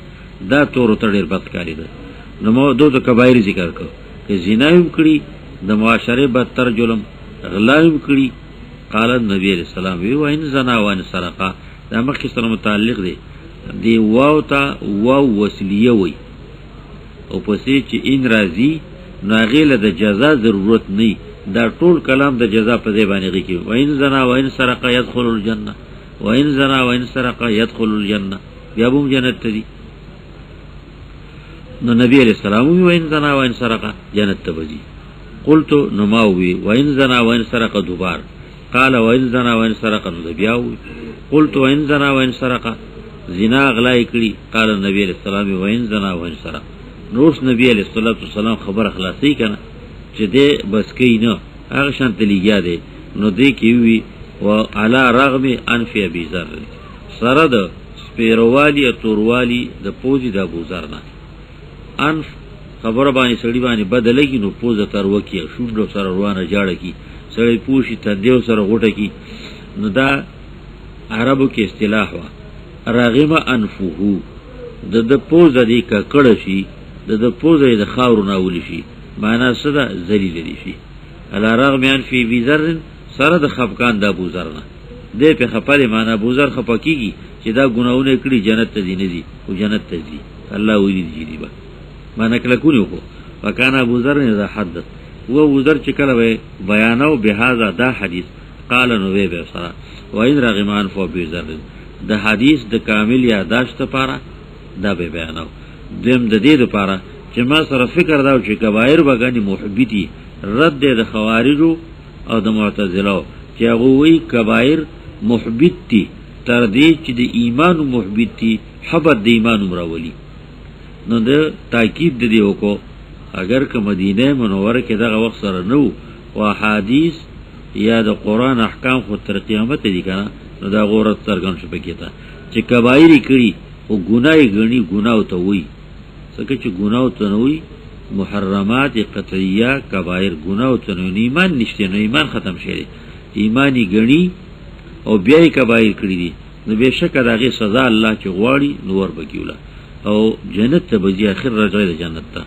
دا تور ته ډیر بدکاری ده نو مو دوه کبایر ذکر کو چې زنا هم کړی د معاشره بدتر جرم غلا هم کړی قال نبی علیہ السلام وی وین زنا وین سرقه دا مخکې سره متعلق دی واو تا واو وسلیه وی او پسې چې ان راضی ناغیله د جزا ضرورت نه دا ټول کلام د جزا په ځای باندې غي کی وین زنا وین سرقه يدخل الجنه وین زنا وین سرقه يدخل الجنه بیا به جنت ته دی نو نبی علیہ السلام وی وین زنا وین سرقه جنت ته وځي قلت نو ما وی وین زنا وین سرقه دوبار قال وین زنا وین سرقه نو بیا وی قلت وین زنا وین سرقه زنا غلا کړي قال نبی علیہ السلام وین زنا وین سرقه نو نبی علیہ الصلوۃ والسلام خبر اخلاصي کنه چې دې بس کینه هغه شانت لګیا دی نو دې کی وی و علی رغم انف ابي ذر سره د سپیروالی توروالی د پوزي د ابو ذر نه انف خبر باندې سړي باندې بدلږي نو پوزه تر وکی شوندو سره روانه جاړه کی سړي پوشي تندیو سره غوټه کی نو دا عربو کې اصطلاح وا راغم انفه د پوزه دې کړه شي د پوزه د خاور نه ول شي معنا صدا ذلیل دي شي علی رغم ان فی ابي ذر سره د خفقان د ابو ذر نه دې په خپل معنا ابو ذر خپکیږي چې دا ګناونه کړی جنت ته دي نه دي او جنت ته دي الله ویلي دي با معنا کله کونی وو وکانا ابو ذر اذا حدث و ابو ذر چې کله بیانو به هاذا دا حدیث قال نو به سره وین رغمان فو ابي ذر د حدیث د کامل یاداشت لپاره دا به بیانو دیم د دې لپاره چې ما سره فکر دا چې کبایر بغانی محبتي رد د خوارجو او د معتزله چې هغه وی کبایر محبتي تر دې چې د ایمان محبتي حبت د ایمان مراولي نو د تاکید د دې وکړو اگر که مدینه منوره کې دغه وخت سره نو او حدیث یا د قران احکام خو تر قیامت دي کنه نو دا غورت څرګند شو پکې تا چې کبایر کړي او ګناي غني ګناو ته وی څنګه چې ګناو ته نه وی محرمات قطعیه کبایر ګناو ته نه ایمان نشته نو ایمان ختم شي ایمانی غني او بیا کبایر کړي دي نو بهشکه دغه سزا الله چې غواړي نور بکیولا او جنت ته بځي اخر رجای د جنت ته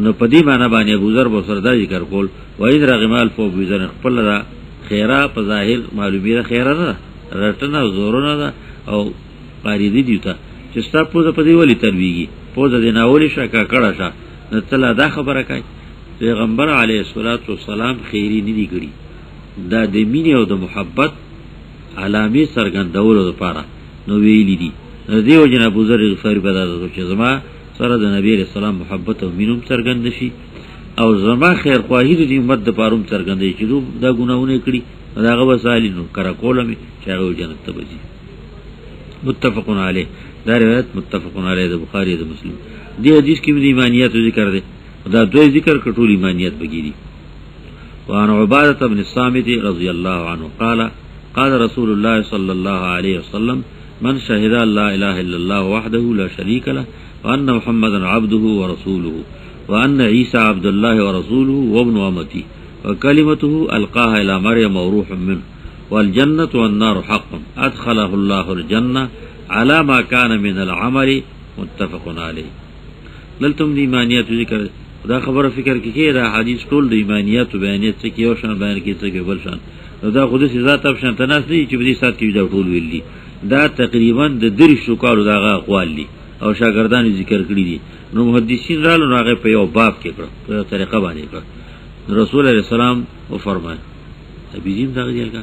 نو پدی معنا باندې ابو ذر بو سردا ذکر کول وای رغمال فو ابو ذر خپل را خیره په ظاهر معلومی ده خیره نه رټنه زورونه ده او قاریدی دیوتا چې ستا په پدی ولی ترویږي په د دیناولی شکا کړه شه نو تلا دا خبره کوي پیغمبر علیه الصلاۃ والسلام خیری ندی کړي دا د مینې او د محبت علامه سرګندولو لپاره نو ویلی دي دیو جن ابو ذر غفاری پیدا چې زما سره د نبی رسول الله محبت او مینوم سرګند شي او زما خیر خواهی د امت د پاروم سرګند شي دا ګناونه کړي داغه وسالینو کرا کولم چې هغه جنت ته وځي متفقون علیه دا روایت متفقون علیه د بخاری د مسلم دی حدیث کې د ایمانیت ذکر دی دا دوی ذکر کټول ایمانیت بګیری وان عباده بن الصامت رضی الله عنه قال رسول الله صلى الله عليه وسلم من شهد لا اله الا الله وحده لا شريك له وان محمدا عبده ورسوله وان عيسى عبد الله ورسوله وابن امته وكلمته القاها الى مريم وروح منه والجنه والنار حق ادخله الله الجنه على ما كان من العمل متفق عليه لتم دی ایمانیت ذکر دا خبر فکر کې دا حدیث ټول د ایمانیت بیانیت څخه یو شان بیان کې څه بل شان دا خود سي ذات اپ شان تناس دی چې په دې سات کې دا ټول ویلي دا تقریبا د درې شو کالو دغه اقوال دي او شاګردان ذکر کړی دي نو محدثین رالو هغه په یو باب کې کړو په طریقه باندې کړو رسول الله سلام او فرمایي ابيزم دا غیر کا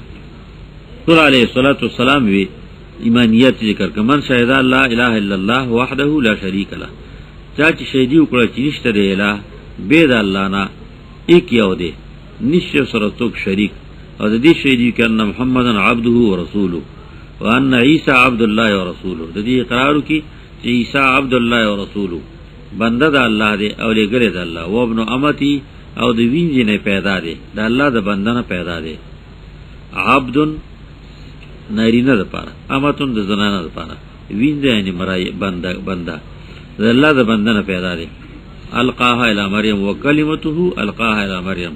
رسول عليه الصلاه والسلام وی ایمانیت ذکر کمن شهد لا اله الا الله وحده لا شريك له چا چې شهیدی وکړه چې نشته دی الہ به د الله نه یک یو دی نشه سره توک شریک او د دې شهیدی کنا محمدن عبده ورسوله وان عیسی عبد الله ورسوله د دې اقرار کی چې عیسی عبد الله ورسوله بنده د الله دی او لګل د الله او ابن امتی او د وینځ نه پیدا دی د الله د بنده نه پیدا دی عبد نارینه د پاره امتون د زنانه د پاره وینځ یعنی مرای بنده د الله د بنده نه پیدا دی القاها الى مریم وکلمته القاها الى مریم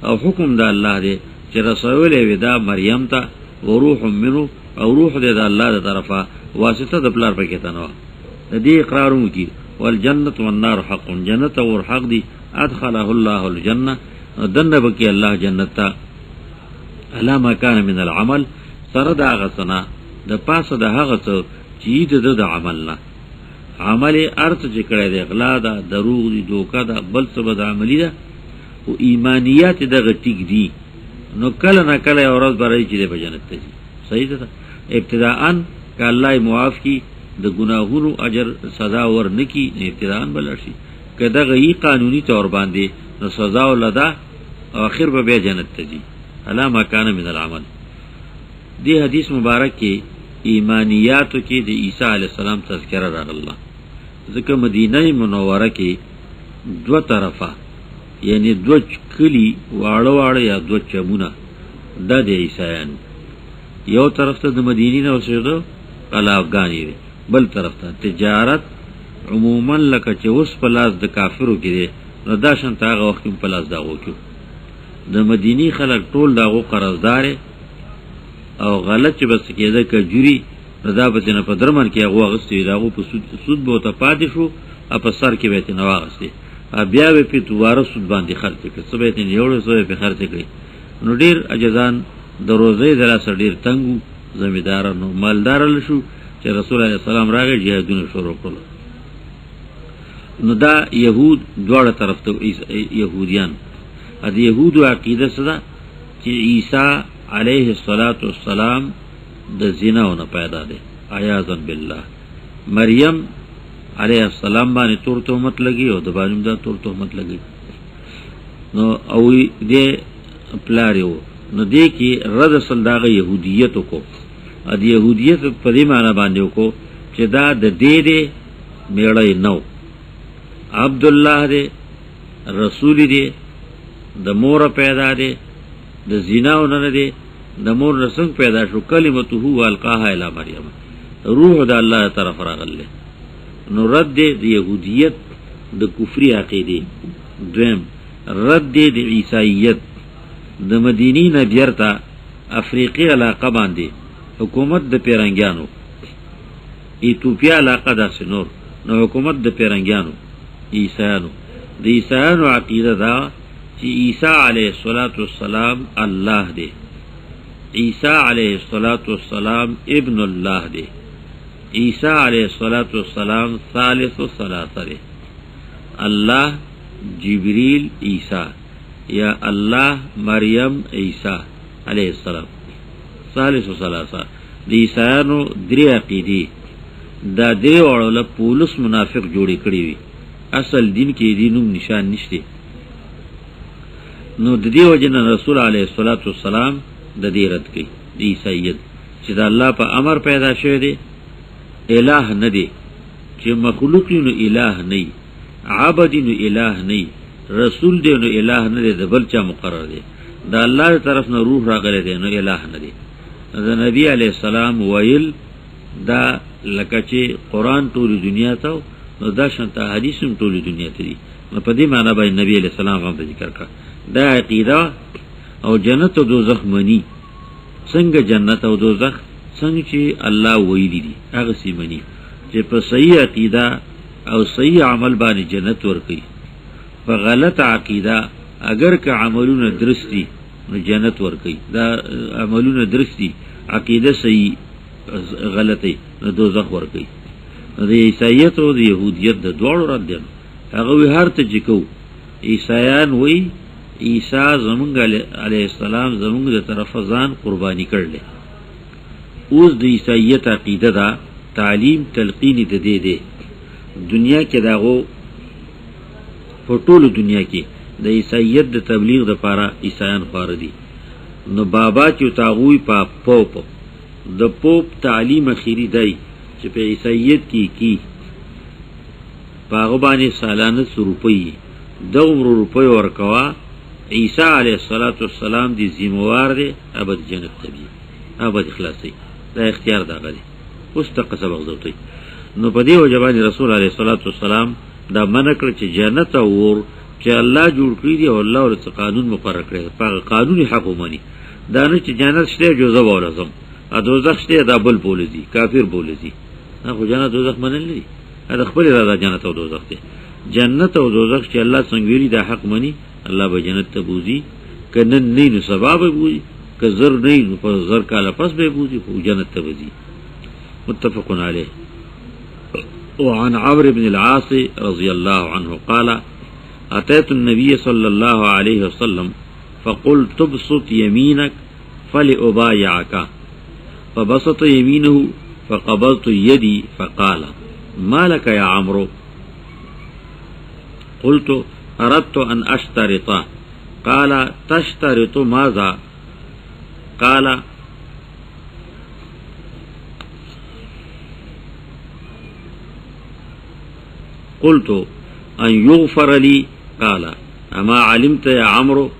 او حکم د الله دی چې رسول وی دا مریم ته وروح منه او روح د الله د طرفه واسطه د پلار پکې تنو د دې اقرارو کی والجنه والنار حق جنت او حق دی ادخله الله الجنه دنه بکی الله جنت الا ما كان من العمل سره دا غسنا د پاسه د هغه ته چې د عمل نه عمل ارث چې کړی دی اغلا دا دروغ دی دوکا دا بل څه بد عملی ده او ایمانیات دغه ټیک دی نو کله نه کله اورز برای چې به جنت ته صحیح ده ابتداءً ک الله معاف کی د گناهونو اجر سزا ورنکی ابتداءً بلشي کدا غي قانوني تور باندې نو سزا ولدا اخر به جنت ته دي الا ما کان من العمل دی حدیث مبارک کې ایمانیاتو کې د عیسی علی السلام تذکرہ راغله ځکه مدینه منوره کې دو طرفه یعنی دو کلی واړه یا دو چمونه د عیسایان یو طرف ته د مدینې نه اوسېدو قلاګانی بل طرف ته تجارت عموما لکه چې اوس په لاس د کافرو کې دي نو دا شان تاغه وخت په لاس داغو کې د مدینی خلک ټول داغو قرضدار او غلط چې بس کېده کجوري رضا بتنه په درمن کې هغه غستې داغو په سود بو ته پاتې شو په سر کې وته نو غستې بیا په دوباره سود باندې خرڅ کړي، څه به یې یوړو څه په خرڅ کړي. نو ډیر اجزان د روزې دلاسه ډیر تنګو، زمیدارانو مالدار شو چې رسول الله سلام راغی جهادونه شروع کړل. نو دا يهود دواړه طرف ته يهوديان د يهودو عقیده څه چې عیسی علیه السلام د زناونه پیدا دی عیاذا بالله. مریم علیه السلام باندې تور تهمت لګي او د باندې دا تور تهمت لګي. نو او دې پلاریو نو دې کې رد صداغه يهودیت کو ا دې يهودیت په دې معنی باندې کو چې دا د دې میړی نو عبد الله دې رسول دې د مور پیدا دې د زناونه نه دې د مور رسول پیدا شو. کلمته هو القاها الی مریم، روح د الله طرف راغله. نو رد دې د يهودیت د کفر عقیده. دویم رد دې د عیسایت د مدینی نه بیرته افریقی علاقه باندې حکومت د پیرنګیانو، ایتوپیا علاقه د سنور نو حکومت د پیرنګیانو عیسایانو. د عیسایانو عقیده دا چې عیسی علیه السلام الله دی، عیسی علیه السلام ابن الله دی، عیسی علیه السلام ثالث ثلاثه دی. الله جبریل عیسی یا الله مریم عیسی علیه السلام ثالث ثلاثه. د عیسایانو درې عقیدې دا درې وړل پولس منافق جوړې کړې وي، اصل دین کې دینوم نشان نشته. نو د دې وجنه رسول علیه السلام د دې رد کړي د عیسایت چې د الله په امر پیدا شوی دی، الہ نه دی، چې مخلوق نو الہ نه، عبد نو الہ نه، رسول دی نو الہ نه دی، د بل چا مقرر دی. د الله طرف نه روح راغلی دی نو الہ نه دی. د نبی علیه السلام ویل دا لکه چې قرآن ټول دنیا ته نو دا شانته حدیث هم ټول دنیا ته دي. نو په دې معنی باندې نبی علیه السلام هم ذکر کړ دا عقیده. او جنت او دوزخ منی، څنګه جنت او دوزخ څنګه چې الله ویلی دي هغه سی منی، چې په صحیح عقیده او صحیح عمل باندې جنت ورکي. په غلط عقیده اگر که عملونه درستی نو جنت ورکي، دا عملونه درستی عقیده صحیح غلطی نو دوزخ ورکي. د عیسایت او د يهودیت د دوړو رد دي. هغه هر ته جکو عیسایان وی عیسی زمونږ علیه السلام زمونږ د طرف ځان قربانی کړل. اوس د عیسایت عقیده دا تعلیم تلقین د دې دی دنیا کې داغو په ټولو دنیا کې د عیسایت د تبلیغ لپاره عیسایان خور دي. نو بابا چې تاغوی په پوپ د پوپ تعلیم اخیری دی چې په عیسایت کې پاغه باندې سالانه 100 روپۍ 2 روپۍ ورکوا. عیسی علیه السلام دی ذمہوار دی ابد جنت تبی ابد اخلاصي، دا اختیار دا غلي اوس ته سبق زوتی. نو په دې وجبان رسول علیه السلام دا منع کړ چې جنت او ور چې الله جوړ کړی دی او الله ورته قانون مقرر کړی، په قانوني حق ومني. دا نه چې جنت شته جوزه ولازم ا دوزخ شته دا بل بولځي کافر بولځي. هغه جنت دوزخ منل دي، دا خپل را جنت او دوزخ دی. جنت او دوزخ چې الله څنګه ویلي دا حق مني، الله به جنت ته بوزي، کنه نه نو سبب بوزي، که زر نه نو په زر کاله پس به بوزي خو جنت ته بوزي. متفق علیه. وعن عمرو بن العاص رضي الله عنه قال أتيت النبي صلى الله عليه وسلم فقلت ابسط يمينك فلأبايعك، فبسط يمينه فقبضت يدي فقال ما لك يا عمرو؟ قلت أردت أن أشترط. قال تشترط ماذا؟ قال قلت أن يغفر لي. قال أما علمت يا عمرو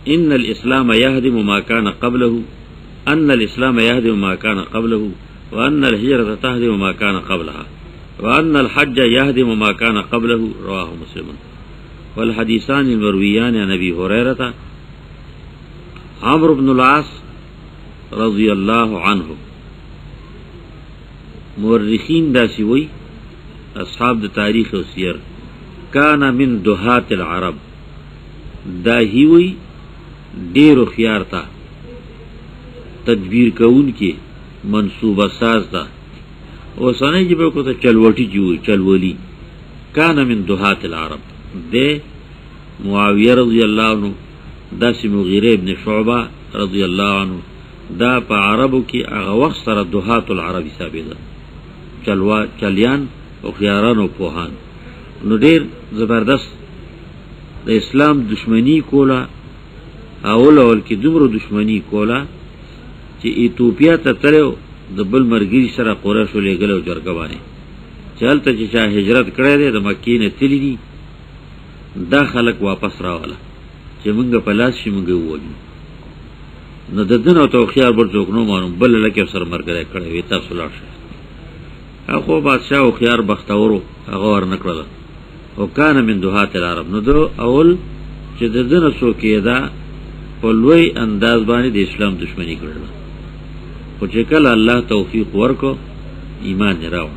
إن الإسلام يهدم ما كان قبله، أن الإسلام يهدم ما كان قبله، وأن الهجرة تهدم ما كان قبلها، وأن الحج يهدم ما كان قبله. رواه مسلم. والحديثان المرويان عن أبي هريرة. عمرو بن العاص رضي الله عنه مورخین داسې وی اصحاب د تاریخ او سیر کان من دهات العرب دا هیوی ډیرو خيار تا تدبیر کون کی منصوبه ساز تا اوسانه جبه کو ته چلوټی جوړ چلولی کان من دهات العرب دے معاویہ رضی اللہ عنہ دا سی مغیرہ ابن شعبہ رضی اللہ عنہ دا پا عربو کی اغا وقت سر دهات العرب حسابی دا چلیان و خیاران و پوهان نو دیر زبردست دا اسلام دشمنی کولا اول کی دمرو دشمنی کولا چی ایتوپیا تا تلیو دا بل مرگیری سر قرشو لے گلو جرگوانی چلتا چی چا ہجرت کرے دے دا مکین تلی دی دا خلق واپس راوالا چی منگا پلاس شی منگا ووجو نو دا دن او تو خیار برزوک نو مانو بل لکی سر مرگرے کرے وی تاب سلاش اخو بادشاہ و خیار بختورو اغوار نکرلا و کان من دهات العرب نو دو اول چی دا دن سوکی دا پلوی انداز بانی دا اسلام دشمنی کرلا خو چی کل اللہ توفیق ورکو ایمان نراو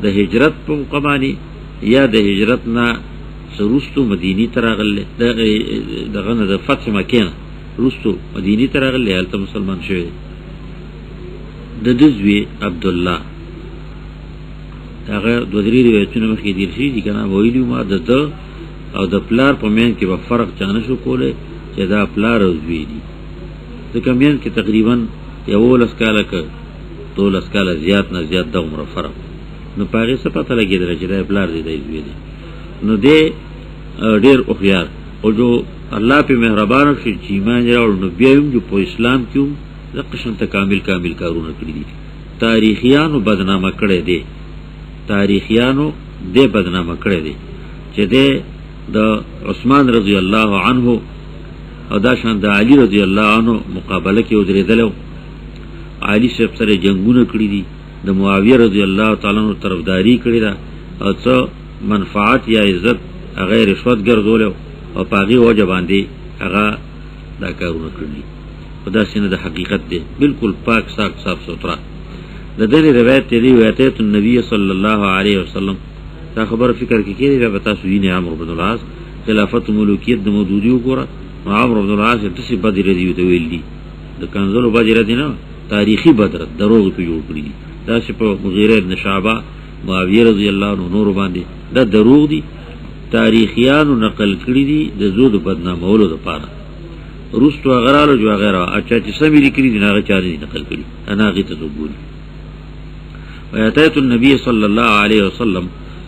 دا ہجرت پا مقامانی یا دا ہجرت نا سروستو مدینی تراغل دا غن دا فتح مکین روستو مدینی تراغل لے حالتا مسلمان شوئے دا دزوی عبداللہ دا غیر دو دری روایتون مخی دیر شید دی کنا ویلیو ما دا دا او دا پلار پا مین که با فرق چانشو کولے چه دا پلار روزوی دی دا کمین که تقریبا یوول اسکالا که طول اسکالا زیاد نا زیاد دا عمر فرق نو پاگی سا پتا لگی در چه دا پلار دی دا روزوی دی نو دے ډیر اخیار او جو اللہ پہ مہربان شي چې ایمان راوړ نو بیایم جو په اسلام کیوم زقشن ته کامل کارونه کړی دي تاریخیانو بدنامه کړی دي تاریخیانو دې بدنامه کړی دي چې دې د عثمان رضی الله عنه او دا شان د علی رضی الله عنه مقابله کې ودرېدل علی شپ سره جنگونه کړی دي د معاویه رضی الله تعالی عنہ طرفداری کړی دا او څو منفعت یا عزت غیر رشوت ګرځول او پاغي وجه باندې هغه دا کارونه کړی خدا سینه د حقیقت دی بالکل پاک صاف ستھرا د دې روایت دی وایته نبی صلی الله علیه وسلم دا خبر فکر کې کېږي به تاسو وینئ عمرو بن العاص خلافت ملوکیت د مودودی وګوره عمرو بن العاص تاسو بدر دی ویل دي د کنزلو بدر دی نه تاریخی بدر دروغ په جوړ کړی دا چې په مغیره ابن شعبہ معاویه رضی الله عنه نور باندې دا دروغ دي تاریخیانو نقل کړی دي د زود بدنامولو لپاره روستو غرالو جو غیره اچھا چې سمې لیکلي دي هغه چا دي نقل کړي انا غیته وګوري ویاتیت النبی صلی الله علیه وسلم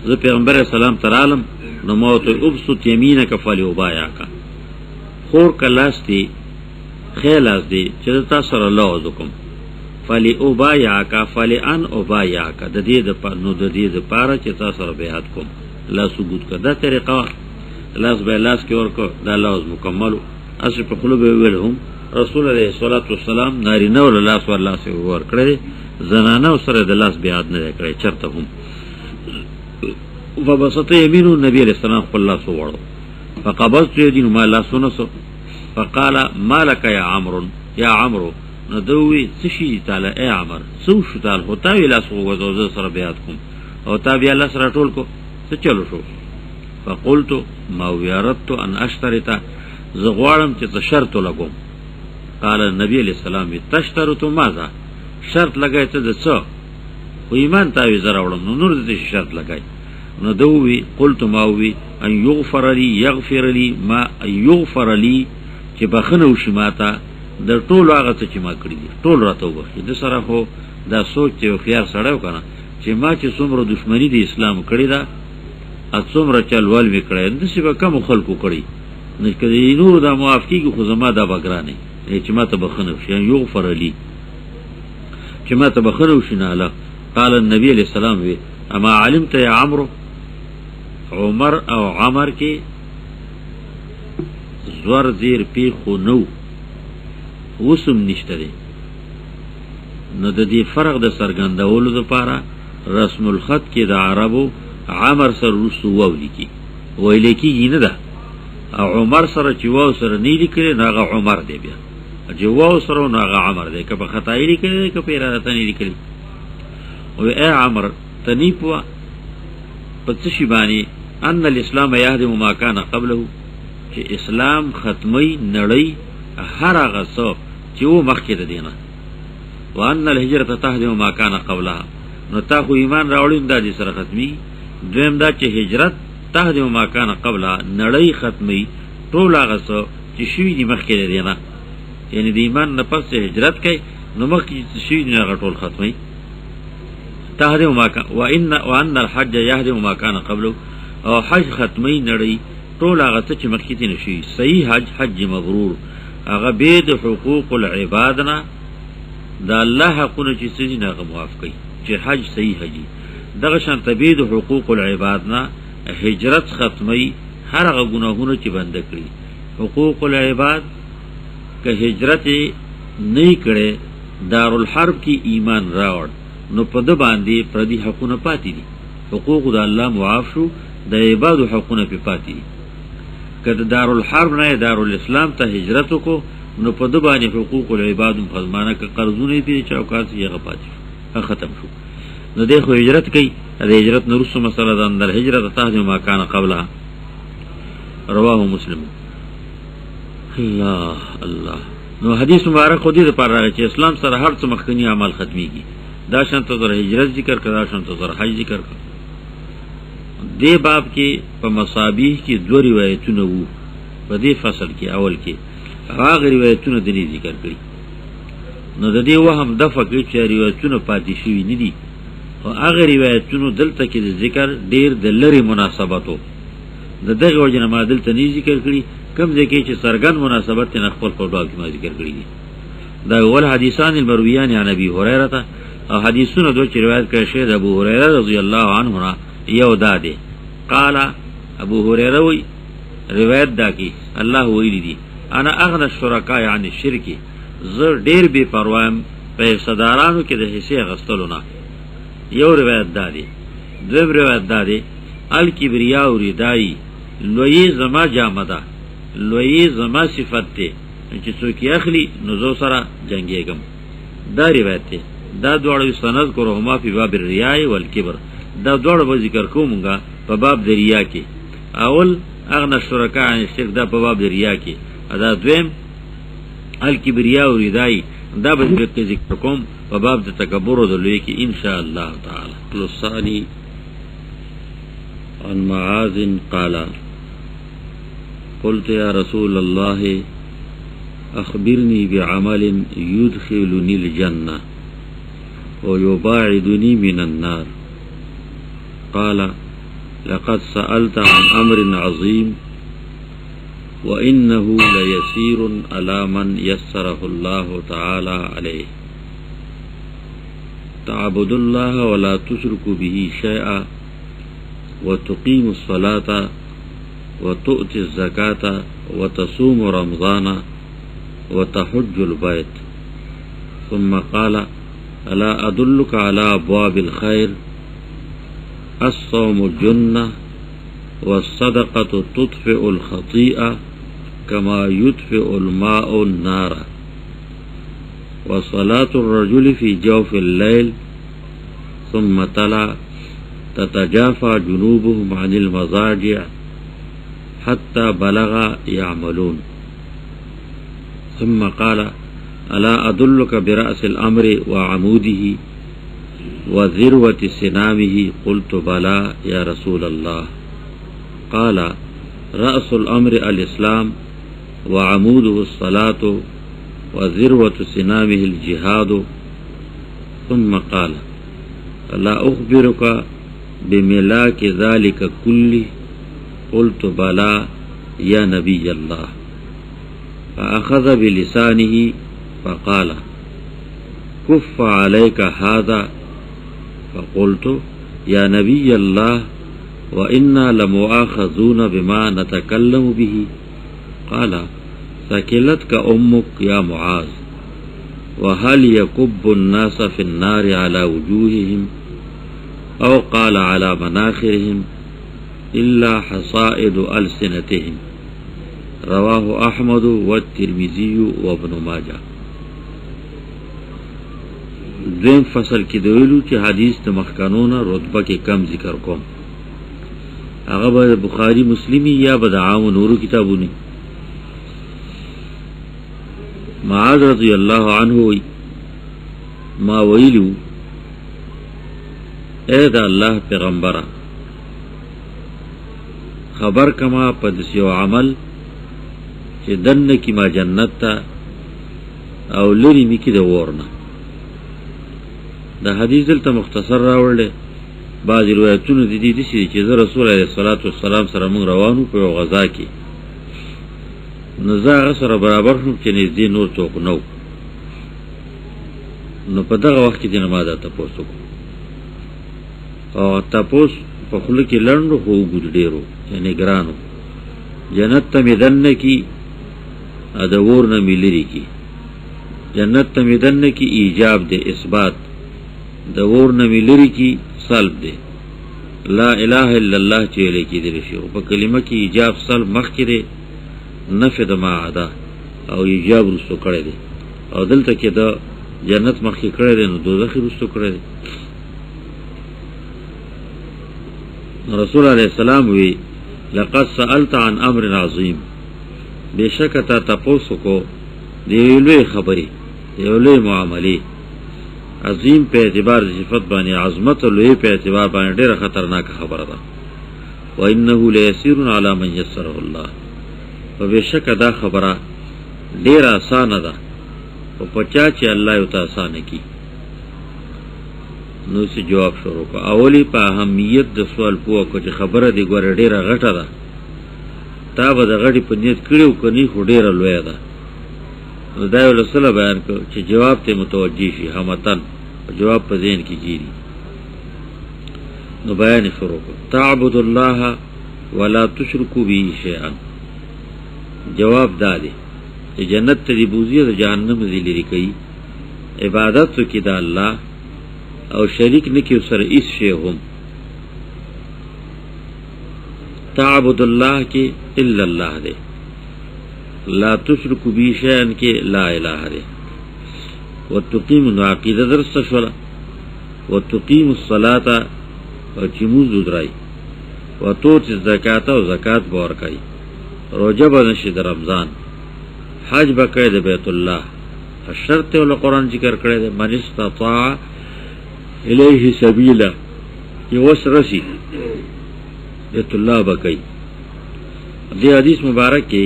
ذو پیغمبر اسلام تعالم نو موت ابسط یمینک فلیبایعک خور کلاستی خیلاس دی چې تاسو سره الله عزکم فلیبایعک فلان ابایعک د دې د نو د دې د پاره چې تاسو سره بیعت کوم لا ثبوت کړه طریقه لاس به لاس کې ورکو دا لوز مکمل اس په قلوب ویلهم رسول الله صلی الله علیه وسلم ناری نو لاس والله سي ور کړی زنانه سره د لاس بیعت نه کړی چرته هم فبسط یمینو نبی علیہ السلام خپل لاس وړو فقبضت یدین ما لا سنسو فقال ما لك يا عمرو يا عمرو ندوی سشی تعالی اے عمر سو شو تعالی ہوتا وی لاس وغزو سره بیعت کوم او تابع الله سره ټول کو ته چلو شو فقلت ما ویرت ان اشترط زغوارم چې شرط لګوم قال نبی علیہ السلام تشترط ماذا شرط لګای ته د څه و ایمان تاوی زرا وړم نور دې شرط لګای نو دوی قلت ما وی ان یغفر لی ما یغفر لی چې بخنه وشي ماته د ټول هغه څه چې ما کړی دي ټول راته وبخي د سره خو دا سوچ ته خيار سره وکنه چې ما چې څومره دشمنی د اسلام کړی دا څومره چلول وکړي د څه به کوم خلکو کړی نه کړي نور دا معاف کیږي خو زما دا بګرانه چې ما ته بخنه وشي یغفر لی چې ما ته بخنه وشي نه الله قال النبي علیہ السلام وی اما علمت یا عمرو عمر او عمر کې زور زیر پی خو نو وسم نشته دی نو د دې فرق د سرګندولو لپاره رسم الخط کې د عربو عمر سره رسو وولي کی ویل کېږي نه ده او عمر سره چې واو سره نه لیکل نه هغه عمر دی بیا چې واو سره نه هغه عمر دی که په خطای لیکل که په اراده نه لیکل او اے عمر تنی په څه شی باندې ان الاسلام يهدم ما كان قبله چې اسلام ختمي نړۍ هر هغه څه چې و مخکې د دینه وان الهجرة تهدم ما كان قبلها نو تا خو ایمان راوړین دا دې سره ختمي دویم دا چې هجرت تهدم ما كان قبلها نړۍ ختمي ټول هغه څه چې شوي دي مخکې د دینه یعنی د ایمان نه پس هجرت کوي نو مخکې چې شوي دي هغه ټول ختمي تهدم ما كان وان الحج يهدم ما كان قبله او حج ختمي نړۍ ټول هغه څه چې مخکې دي نشي صحیح حج مبرور هغه به د حقوق العباد نه دا الله حقونه چې سړي نه معاف کوي چې حج صحیح حجي دغه شان تبید حقوق العباد نه هجرت ختمي هر هغه ګناهونه چې بند کړي حقوق العباد که هجرت نه کړي دارالحرب کې ایمان راوړ نو په د باندې پردي حقونه پاتې دي حقوق د الله معاف شو د عباد حقونه په پاتې دي کله دارالحرب نه دارالاسلام ته هجرت کو نو په د باندې حقوق العباد مخزمانه ک قرضونه دي چوکات یې غپاتې ختم شو نو دغه هجرت کوي د هجرت نو رسو مسله ده اندر هجرت تهدم ما كان قبلها رواه مسلم الله الله نو حدیث مبارک خو دې پر راغی چې اسلام سره هر څه مخکنی عمل ختميږي دا شانته در هجرت ذکر کړه شانته در حج ذکر کړه دې باب کې په مصابیح کې دوه روایتونه وو په دې فصل کې اول کې هغه روایتونه د دې ذکر کړي نو د دې وهم د فقې چې روایتونه پاتې شوي نه دي او هغه روایتونه دلته کې ذکر ډېر د لری مناسبتو د دغه وجنه ما دلته نه ذکر کړي کوم ځکه چې سرګن مناسبت نه خپل په باب کې ما ذکر کړی دي دا اول حدیثان المرویان عن ابي هريره او حدیثونه دوه چې روایت کړي شه د ابو هريره رضی الله عنه یو داده قال ابو هريره وی روایت دا کی الله ویلی دی انا اغنى الشرکاء عن الشرك زر ډیر بے پروايم په صدارانو کې د حصے غستلو نه یو روایت دادی دویم روایت دادی الکبریا و ردائی لوی زما جامده لوی زما صفت ته چې څوک اخلي نو زو سره جنگيګم دا روایت ده دا دوړو سند کوهما په باب الرياء والكبر دا دوړو به ذکر کومګه په باب د ریا کې اول اغنى الشرکاء عن الشرك دا په باب د ریا کې ادا دویم الکبریا و ردائی دا به ذکر کوم په باب د تکبر او د لوی کې ان شاء الله تعالی. الثاني عن معاذ قال قلت يا رسول الله أخبرني بعمل يدخلني الجنة ويباعدني من النار قال لقد سألت عن أمر عظيم وإنه ليسير على من يسره الله تعالى عليه تعبد الله ولا تشرك به شيئا وتقيم الصلاة وتؤتي الزكاة وتصوم رمضان وتحج البيت ثم قال ألا أدلك على أبواب الخير الصوم جنة والصدقة تطفئ الخطيئة كما يطفئ الماء النار وصلاة الرجل في جوف الليل ثم تلا تتجافى جنوبهم عن المضاجع حتى بلغ يعملون ثم قال ألا أدلك برأس الأمر وعموده وذروة سنامه قلت بلى يا رسول الله قال رأس الأمر الإسلام وعموده الصلاة وذروة سنامه الجهاد ثم قال ألا أخبرك بملاك ذلك كله قلت بلى يا نبي الله فأخذ بلسانه فقال كف عليك هذا فقلت يا نبي الله وإنا لمؤاخذون بما نتكلم به قال ثكلتك أمك يا معاذ وهل يكب الناس في النار على وجوههم أو قال على مناخرهم إلا حصائد ألسنتهم رواه أحمد والترمذي وابن ماجه. دویم فصل کې دویلو چې حدیث د مخکانونه رتبه کې کم ذکر کوم هغه به بخاری مسلمی یا به د عام نورو کتابونی. معاذ رضی الله عنه وی ما ویلو اے دا الله پیغمبره خبر کما پدس یو عمل چې دن کی ما جنت تا او لری می کی د ورنه. دا حدیث دلته مختصر راوړل. بعض روایتونه د دې چې رسول الله صلی الله علیه وسلم سره موږ روانو په غزا کې نو زه سره برابر شوم چې نږدې نور څوک نو په دغه وخت کې د نماز تاسو کو او تاسو په خله کې لړنو خو ګډ ډیرو یعنی ګرانو جنت ته مدن کی ا د ور نه ملری کی جنت ته مدن کی ایجاب دے اثبات د ور نه ملری کی سلب دے لا الہ الا اللہ چیلے کی دل شی په کلمه کی ایجاب سلب مخ کړي نفی د ما عدا او ایجاب رسو کړي دي او دلته کې د جنت مخ کې کړي دي نو دوزخ رسو کړي دي. رسول علیہ السلام وی لقد سألت عن امر عظیم بیشک تا تپوسو کو دیولوی خبری دیولوی معاملی عظیم په اعتبار صفت باندې عظمت او لوی په اعتبار باندې ډیره خطرناک خبره ده. و انه لیسیر علی من یسره الله وبشک دا خبره ډیره آسان ده او پچا چې الله یو ته آسان کی. نو سی جواب شروع کو اولی په اهمیت د سوال پوه کو چې خبره دی ګور ډیره غټه ده تا به د غټي په نیت کړو کني خو ډیره لوی ده. نو دا یو رسول بیان کو چې جواب ته متوجی شي همتن جواب په ذهن کې جیری. نو بیان شروع کو تعبد الله ولا تشركوا به شيئا. جواب دادی چې جنت ته دی بوزي او جهنم دی لري کوي عبادت کی دا الله او شریک نکی سره اس شی هم. تعبد الله کی الا الله دے لا تشرک بی شیئا کی لا الہ دے وتقیم عقیدہ درست شولا وتقیم الصلاة او چموز درائی وتوت الزکاة او زکاة بورکائی روجہ بنشد رمضان حج بقید بیت اللہ الشرط والا قرآن ذکر کرے دے من استطاع الیہ سبیلا یہ وس رسی بیت اللہ بقی. دی حدیث مبارک کی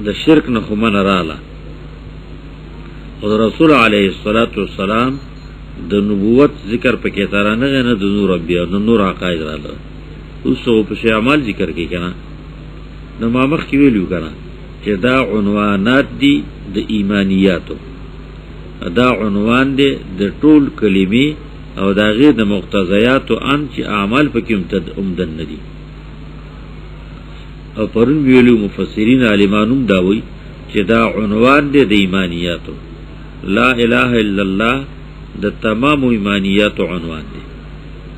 د شرک نه خو من رااله او رسول علیه الصلاۃ والسلام د نبوت ذکر پکې ترانه نه د نور انبیاء د نور عقاید رااله اوس په شی اعمال ذکر کې کنه نو ما مخ کې ویلو کنه چې دا عنوانات دي د ایمانیاتو دا عنوان دی د ټول کلمې او دا غیر د مقتضیات ان چې اعمال پکې عمدن ندي. او پرون ویلو مفسرین عالمانوم دا وی چې دا عنوان دی د ایمانیاتو لا اله الا الله د تمام ایمانیاتو عنوان دی.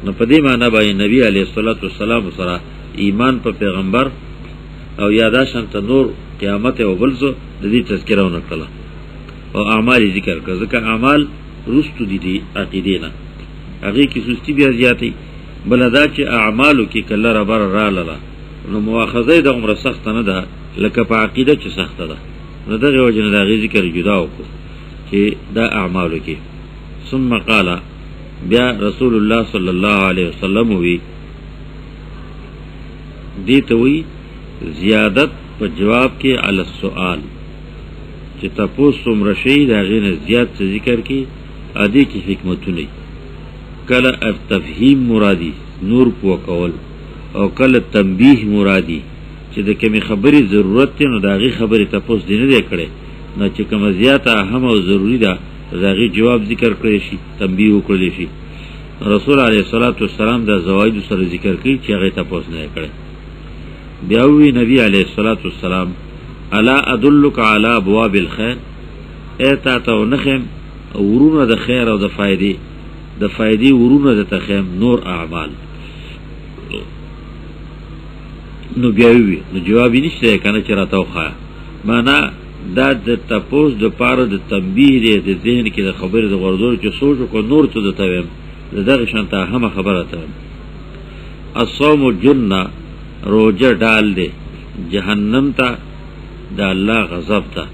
نو په دې معنی باندې نبی علیه الصلاۃ والسلام سره ایمان په پیغمبر او یاداشن ته نور قیامت او بلزو د دې تذکرونه کړه او اعمال ذکر کړه ځکه اعمال رستو دي عقیده نه هغه کې سستی بیا زیاتی بل دا چې اعمالو کې کله را بر را لاله نو مؤاخذه د عمر سخت نه ده لکه په عقیده چې سخت ده. نو دغه وجه نه دا ذکر جدا وکړو چې دا اعمالو کې. ثم قال بیا رسول الله صلی الله علیه وسلم وی دی ته وی زیادت په جواب کې علی السؤال چې تاسو مرشي دا غیر زیات ذکر کې ادي کې حکمتونه کله تفهیم مرادی نور پو کول او کله تنبیه مرادی چې د کومې خبرې ضرورت دی نو داغي خبرې تاسو دې نه کړي نو چې کوم زیاته اهم او ضروری ده داغي جواب ذکر کړی شي تنبیه وکړي شي. رسول علیه الصلاۃ والسلام دا زواید سره ذکر کړي چې هغه تاسو نه کړي. بیا وی نبی علیه الصلاۃ والسلام الا ادلک علی ابواب الخير ایتا ته نخم ورونه د خیر او د فائدې ورونه د تخم نور اعمال. نو بیا وی نو جواب نشته کنه چې راته وخا معنا دا د تپوس د پاره د تنبیه دی د ذهن کې د خبرې د غردور چې سوچ کو نور ته د تویم دغه شانته هم خبره ته الصوم جنہ روجہ ڈال دے جہنم تا دا اللہ غضب تا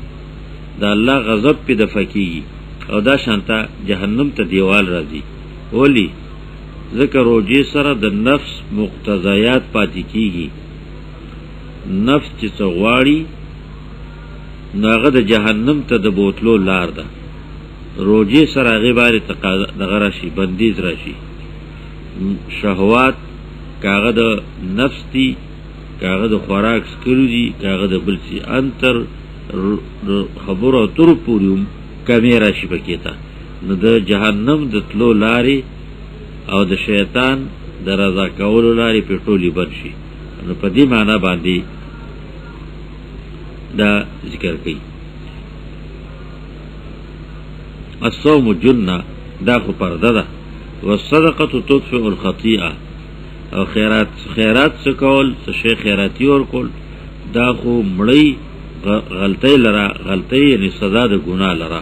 دا اللہ غضب پی دفع کیگی او دا شانتا جہنم تا دیوال رازی ولی ذکر روجی سر دا نفس مقتضیات پاتی کیگی نفس چی سغواری ناغه د جهنم ته د بوتلو لار ده روجی سر هغه باره دغه راشي بندیز راشي شهوات کاغه د نفس دی کاغه د خوراک سکرو دی کاغه د بلسی انتر خبر او تر پوریوم کمی راشي پکېتا نو د جهنم د تلو لاري او د شیطان د رضا کولو لاري په ټولي بنشي نو په دې معنا باندې دا ذکر کئی الصوم جنہ دا خو پرده دا والصدقه تطفئ الخطیئه او خیرات سکول سشی خیراتی اور کول دا خو مړی غلطی لرا غلطی یعنی سزا دا گناہ لرا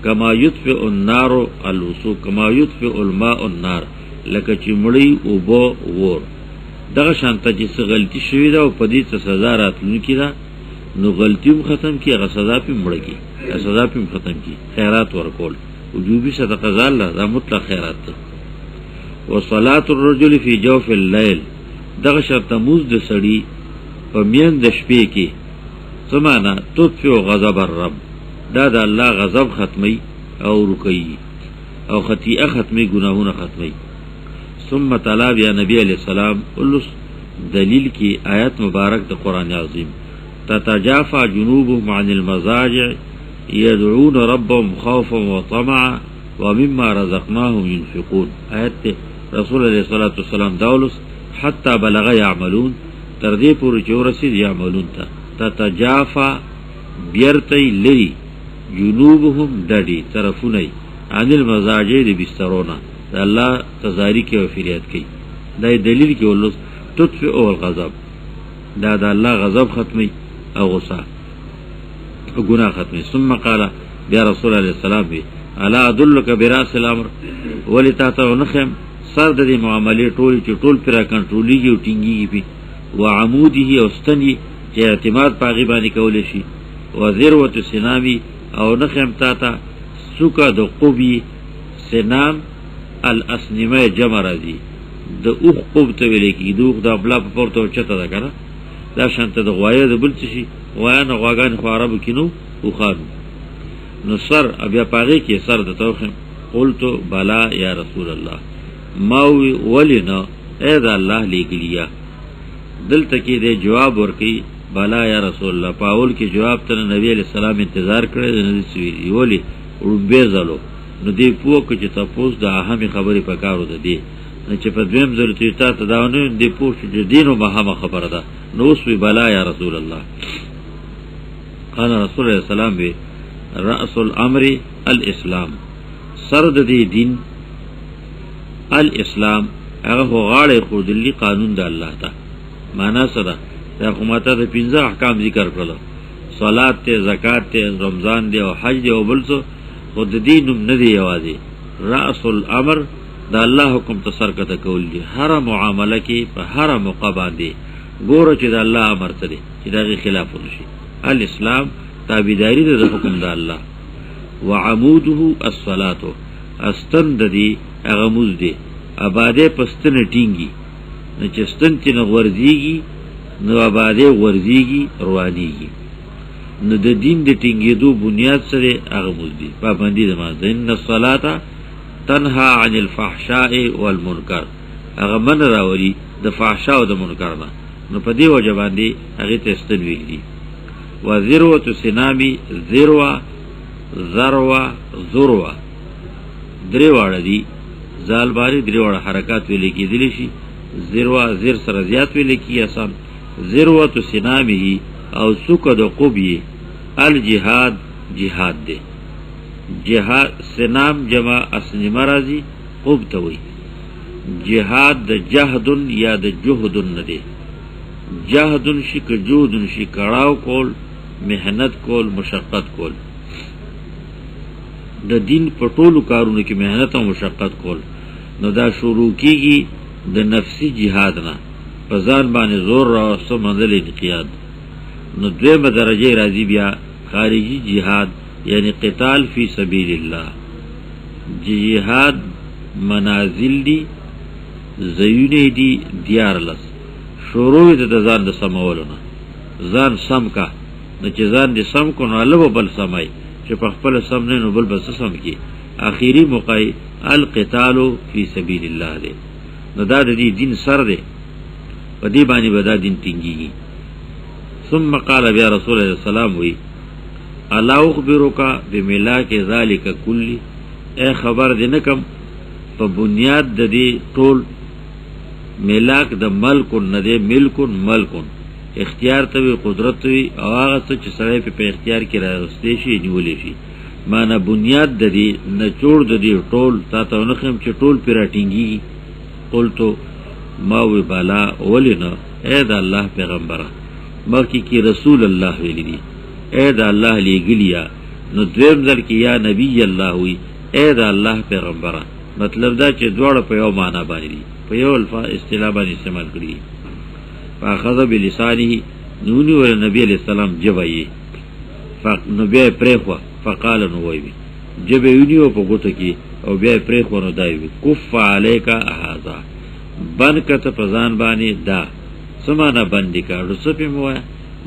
کما یطفئ النار الوسو کما یطفئ الماء النار لکه چی مړی او بو ور دغه شانته چې غلطی شوی دا او پدې څه سزا راتلونکې ده نو غلطیم ختم کی اغا سزا پی مڑکی سزا پی ختم کی خیرات ورکول وجوبی صدقہ زال دا مطلق خیرات تا وصلاة الرجل فی جوف اللیل دغشر تموز د سڑی پا مین د شپی کی سمانا تطفی و غضب الرب دا دا اللہ غضب ختمی او رکی او خطیئه ختمی گناہون ختمی ثم طلاب یا نبی علیہ السلام قلس دلیل کی آیت مبارک دا قرآن عظیم تتجافى جنوبهم عن المضاجع يدعون ربهم خوفا وطمعا ومما رزقناهم ينفقون آیت رسول علیہ الصلوۃ والسلام داولس حتى بلغ يعملون تردی پور چورسید يعملون تا تتجافى بیرتی لری جنوبهم دڑی طرفونی عن المضاجع دی بسترونا دا اللہ تزاری کی و فریاد کی دا دلیل کی ولس تطفئ الغضب دا اللہ غضب ختمی او غصہ گناہ ختمی ثم قال بیا رسول علیہ السلام بی الا ادلک براس الامر ولی تاتا نخیم سر دی معاملی ټولی چی ټول پرا کنٹرولی گی و ٹنگی گی پی و عمودی او ستنی چی اعتماد پاغی بانی کولی شی و ذروت سنامی او نخیم تاتا سکا دو قبی سنام الاسنمه جمع رازی د اوخ قب تولی کی دو اوخ دا بلا پا پورتو چتا دا کنا دا شانت دا غوایا دا بلچ شي غوایا نا غواگان خو عربو کنو او خانو نو سر ابیا پاگی کی سر دا توخیم قلتو بلا یا رسول اللہ ماوی ولی نا اے دا اللہ لیگلیا دل تکی دے جواب ورکی بلا یا رسول اللہ پاول کی جواب تن نبی علیہ السلام انتظار کرے دا ندی سویلی ولی رنبی زلو نو دی پوکو چی تا پوس دا اهمی خبری پکارو دا دی چې په دویم ځل ته تا ته داونه دی پوښ چې دینو مهمه خبره ده نو اوس وی بلا یا رسول الله قال رسول الله سلام به رأس الامر الاسلام سر د دین الاسلام هغه غاړه خو دلی قانون د الله ته معنا سره دا حکومت د 15 احکام ذکر کړل صلات ته زکات ته رمضان دی او حج دی او بل څه خود دینم نه دی یوازې رأس الامر دا اللہ حکم تسرکت کول دی ہر معاملہ کی پا ہر موقع باندی گورو چی دا اللہ امر تدی چی دا غی خلاف نشی الاسلام تابیداری دا حکم دا اللہ وعموده الصلاة استن دا دی اغموز دی ابادے پستن ٹینگی نچستن تی نغورزیگی نو ابادے غورزیگی روانیگی نو دا دین دا ٹینگی دو بنیاد سر اغموز دی پابندی دا مانزا ان الصلاة تنها عن الفحشاء والمنکر اغه من راوری د فحشاء او د منکر نه نو په دی وجه باندې هغه ته استنویل دي و ذروه سنامی ذروه ذروه ذروه درې واړه دي زال باری درې واړه حرکات ویل کېدلی شي ذروه زیر سره زیات ویل کی آسان ذروه سنامی او سوک د قبی الجهاد جهاد دی جهاد سنام جمع اسنی مرازی قب توی جهاد د جهدن یا د جهدن ندی جهدن شی که جهدن شی کڑاو کول محنت کول مشقت کول د دین پټولو کارونه کې محنت او مشقت کول نو دا شروع کیږي د نفسی جهاد نه په ځان باندې زور راوستو منزل انقیاد. نو دویمه درجه راځي بیا خارجي جهاد یعنی قتال فی سبیل الله. جهاد منازل دی زیونه دی دیارلس شروع د ځان د سمولو نه ځان سم کا نو چې ځان دې سم کو نو الله بل سمای چې په خپل سم نه نو بل بس سم کی. اخیری موقع القتال فی سبیل الله دی. نو دا د دې دین سر دی په دې باندې به دا دین ټینګیږي. ثم قال بیا رسول الله سلام وی الا اخبرک بملاک ذلک کلی، اے خبر دې نکم په بنیاد د دې ټول ملاک د ملک نه دی، ملک ملک اختیار ته وی قدرت وی او هغه څه چې سړی په اختیار کې راوستي شي نیولې شي. معنا بنیاد د دې نه جوړ د دې ټول تا ته نه خم چې ټول پیراټینګي. قلتو ما وی بالا ولنا اے د الله پیغمبره مکی کی رسول الله ویلی دی اے د الله لګلیا. نو دویم ځل کې یا نبی الله وی اے د الله پیغمبره. مطلب دا چې دواړه په یو معنا باندې دي، په یو الفاظ اصطلاح باندې استعمال کړي. فاخذ بلسانه نونی ول نبی علیہ السلام جبایي نو بیا پرېخوا فقال نو وی جبه یونیو په ګوته کې او بیا پرېخوا نو دای وی کف علیک هذا بن کته پزان باندې دا سمانه باندې کا رسپې مو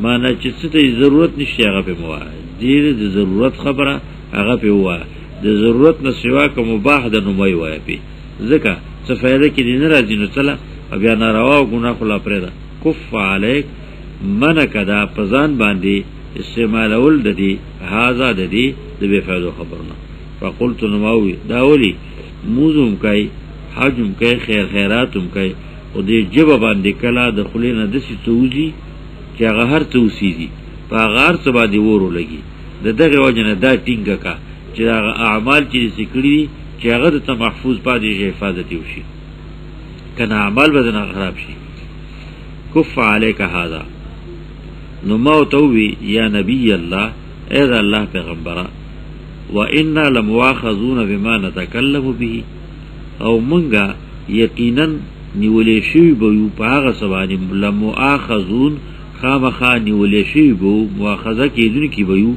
معنا چې څه ته ضرورت نشي هغه په مو دې د ضرورت خبره هغه په وای د ضرورت نه سوا کوم مباح د نو وای وای په ځکه څه فائدہ کې دین راځي نو چلا بیا ناروا او ګناه خلا پرېدا. کف علیک من کدا پزان باندې استعمال اول د دې هاذا د دې د بے فائدو خبرنا. فقلت نماوی داولی موزم کای حجم کای خیر خیراتم کای او دې جب باندې کلا د خلینه د سی توزی چې هغه هر توسیږي په غار څه باندې ورو لګي. د دغه وجنه دا ټینګه کا چې هغه اعمال چې ذکرې چې هغه ته محفوظ پاتې شي حفاظت وشي کنه اعمال بدن خراب شي. کف علیک هذا نو ما تووی یا نبی الله اے دا الله پیغمبره و انا لمواخذون بما نتکلم به او منگا یقینا نیولې شوی به یو په هغه سبانه لمواخذون خامخا نیولې شوی به مواخذه کېدون کی به یو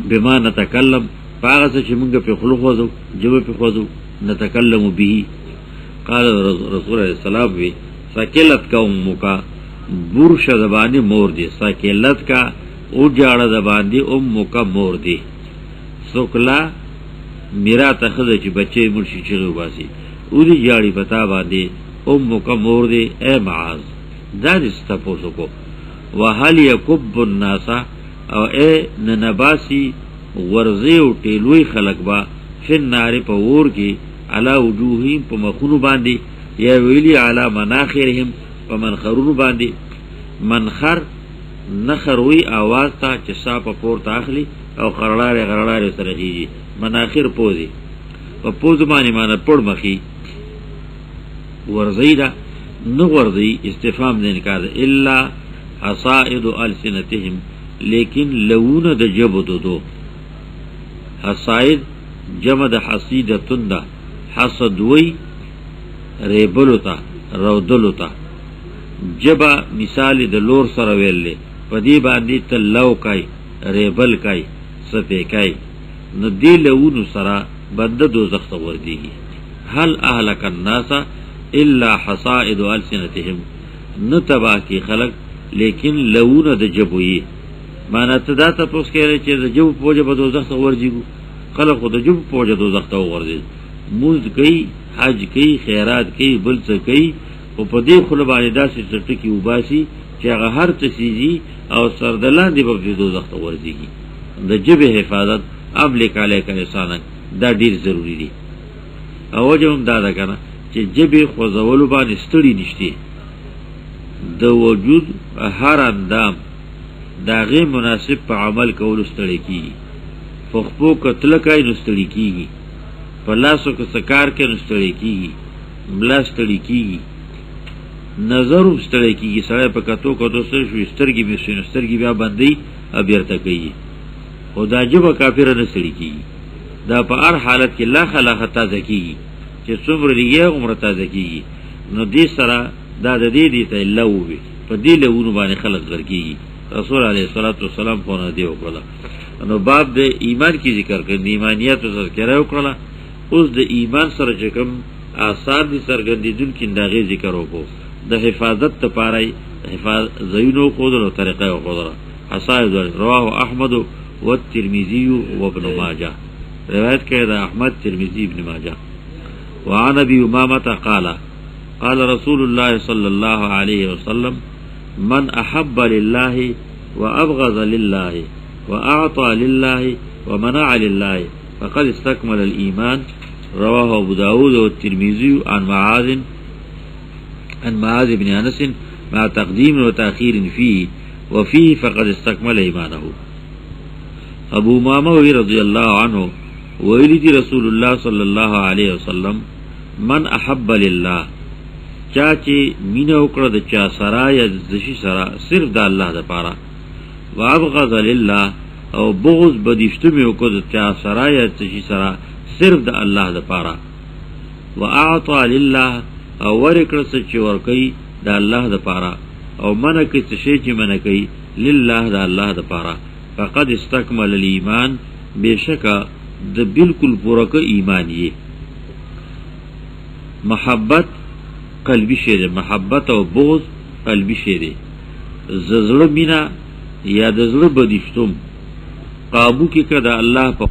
بما نتکلم په هغه چې موږ په خلق وځو جواب په خوځو نتکلم به. قال رسول الله سلام وی ساکلت کا امکا برش زبانی مور دی ساکلت کا او جاڑا زبانی امکا مور دی. سکلا میرا تخذ چی بچے مرشی چغو باسی او دی جاڑی پتا باندی امکا مور دی اے معاذ دانستا پوسو کو. وحال یکب الناسا او اے ننباسی ورزی و ٹیلوی خلق با فن ناری پا ور کی علا وجوہیم پا مخونو باندی یا ویلی علا مناخرهم پا منخرونو باندی. منخر نخروی آواز تا چسا پا پور تاخلی او غرلار سرخیجی. مناخر پوزی پا پوز مانی مانا پڑ مخی ورزی دا نغورزی استفام دینکار دا الا حصائد السنتهم لیکن لون دا جب دو حصائد جمع دا حصیدتن دا حصدوی ریبلو تا رودلو تا جبا مثال د لور سره ویلې په دې باندې تلو کای ریبل کای سپې کای نو دی لونو سره بنده دوزخ ته وردیږي. هل اهلك الناس الا حصائد السنتهم نتبا کی خلق لیکن لونه د جبوی معنا تدا ته پوس کړي چې د جبو پوجا په دوزخ ته ورځيګو خلق د جبو پوجا دوزخ ته ورځي. موز گئی حج کئی خیرات کئی بل څه کئی او په دې خل باندې داسې څټ کی وباسي چې هغه هر څه سيزي او سردلان دی په دوزخ ته ورځيږي. د جبه حفاظت ابلیک علیک انسان دا ډیر ضروری دی. او جوم دا ده کنه چې جبه خوځول باندې ستړي نشته د وجود هر اندام دا غیر مناسب په عمل کول ستړي کیږي. فخبو کتل کای نستړي کیږي پلاسو که سکار کې نستړی کیږي ملا ستړی کیږي نظر ستړی کیږي سړی په کتو کتو سره شو سترګې به شي سترګې بیا باندې ابیرته کوي خدا جبه کافر نه ستړی کیږي دا په هر حالت کې لا خلا خطا ځکیږي چې څومره لګي عمر تازه کیږي نو دې سره دا د دې ته لووي په دې لوونو باندې خلق ګرځي رسول علیه الصلاۃ والسلام په نه دی وکړه نو باب د ایمان کی ذکر کړي ایمانیت او ذکر وکړه اوس د ایمان سره چې کوم آثار دي سرګندیدل کې داغه ذکر وکړو د حفاظت لپاره زینو خودلو طریقه خودره حسائد رواه احمد والترمذي وابن ماجه روایت کړه د احمد ترمذی ابن ماجه وعن ابي امامه قال رسول الله صلى الله عليه وسلم من احب لله وابغض لله واعطى لله ومنع لله فقد استكمل الايمان رواه ابو داود والترمذي عن معاذ بن انس مع تقديم وتاخير فيه وفيه فقد استكمل ايمانه. ابو امامه رضي الله عنه ویلی رسول الله صلی الله علیه وسلم من احب لله چا چې مینه وکړه د چا سره یا د شي سره صرف د الله لپاره وابغض لله او بغض بدیشتو می وکړه د چا سره یا د شي سره صرف د الله لپاره واعطى لله او ورکړه چې ورکړي د الله لپاره او منکه چې منکه لله د الله لپاره فقد استكمل الايمان بشکا د بالکل پورکه ایمان یې محبت قلبی شی ده محبت او بغض قلبی شی ده زړه مینا یا د زړه بدیشتم قابو کې کړه الله په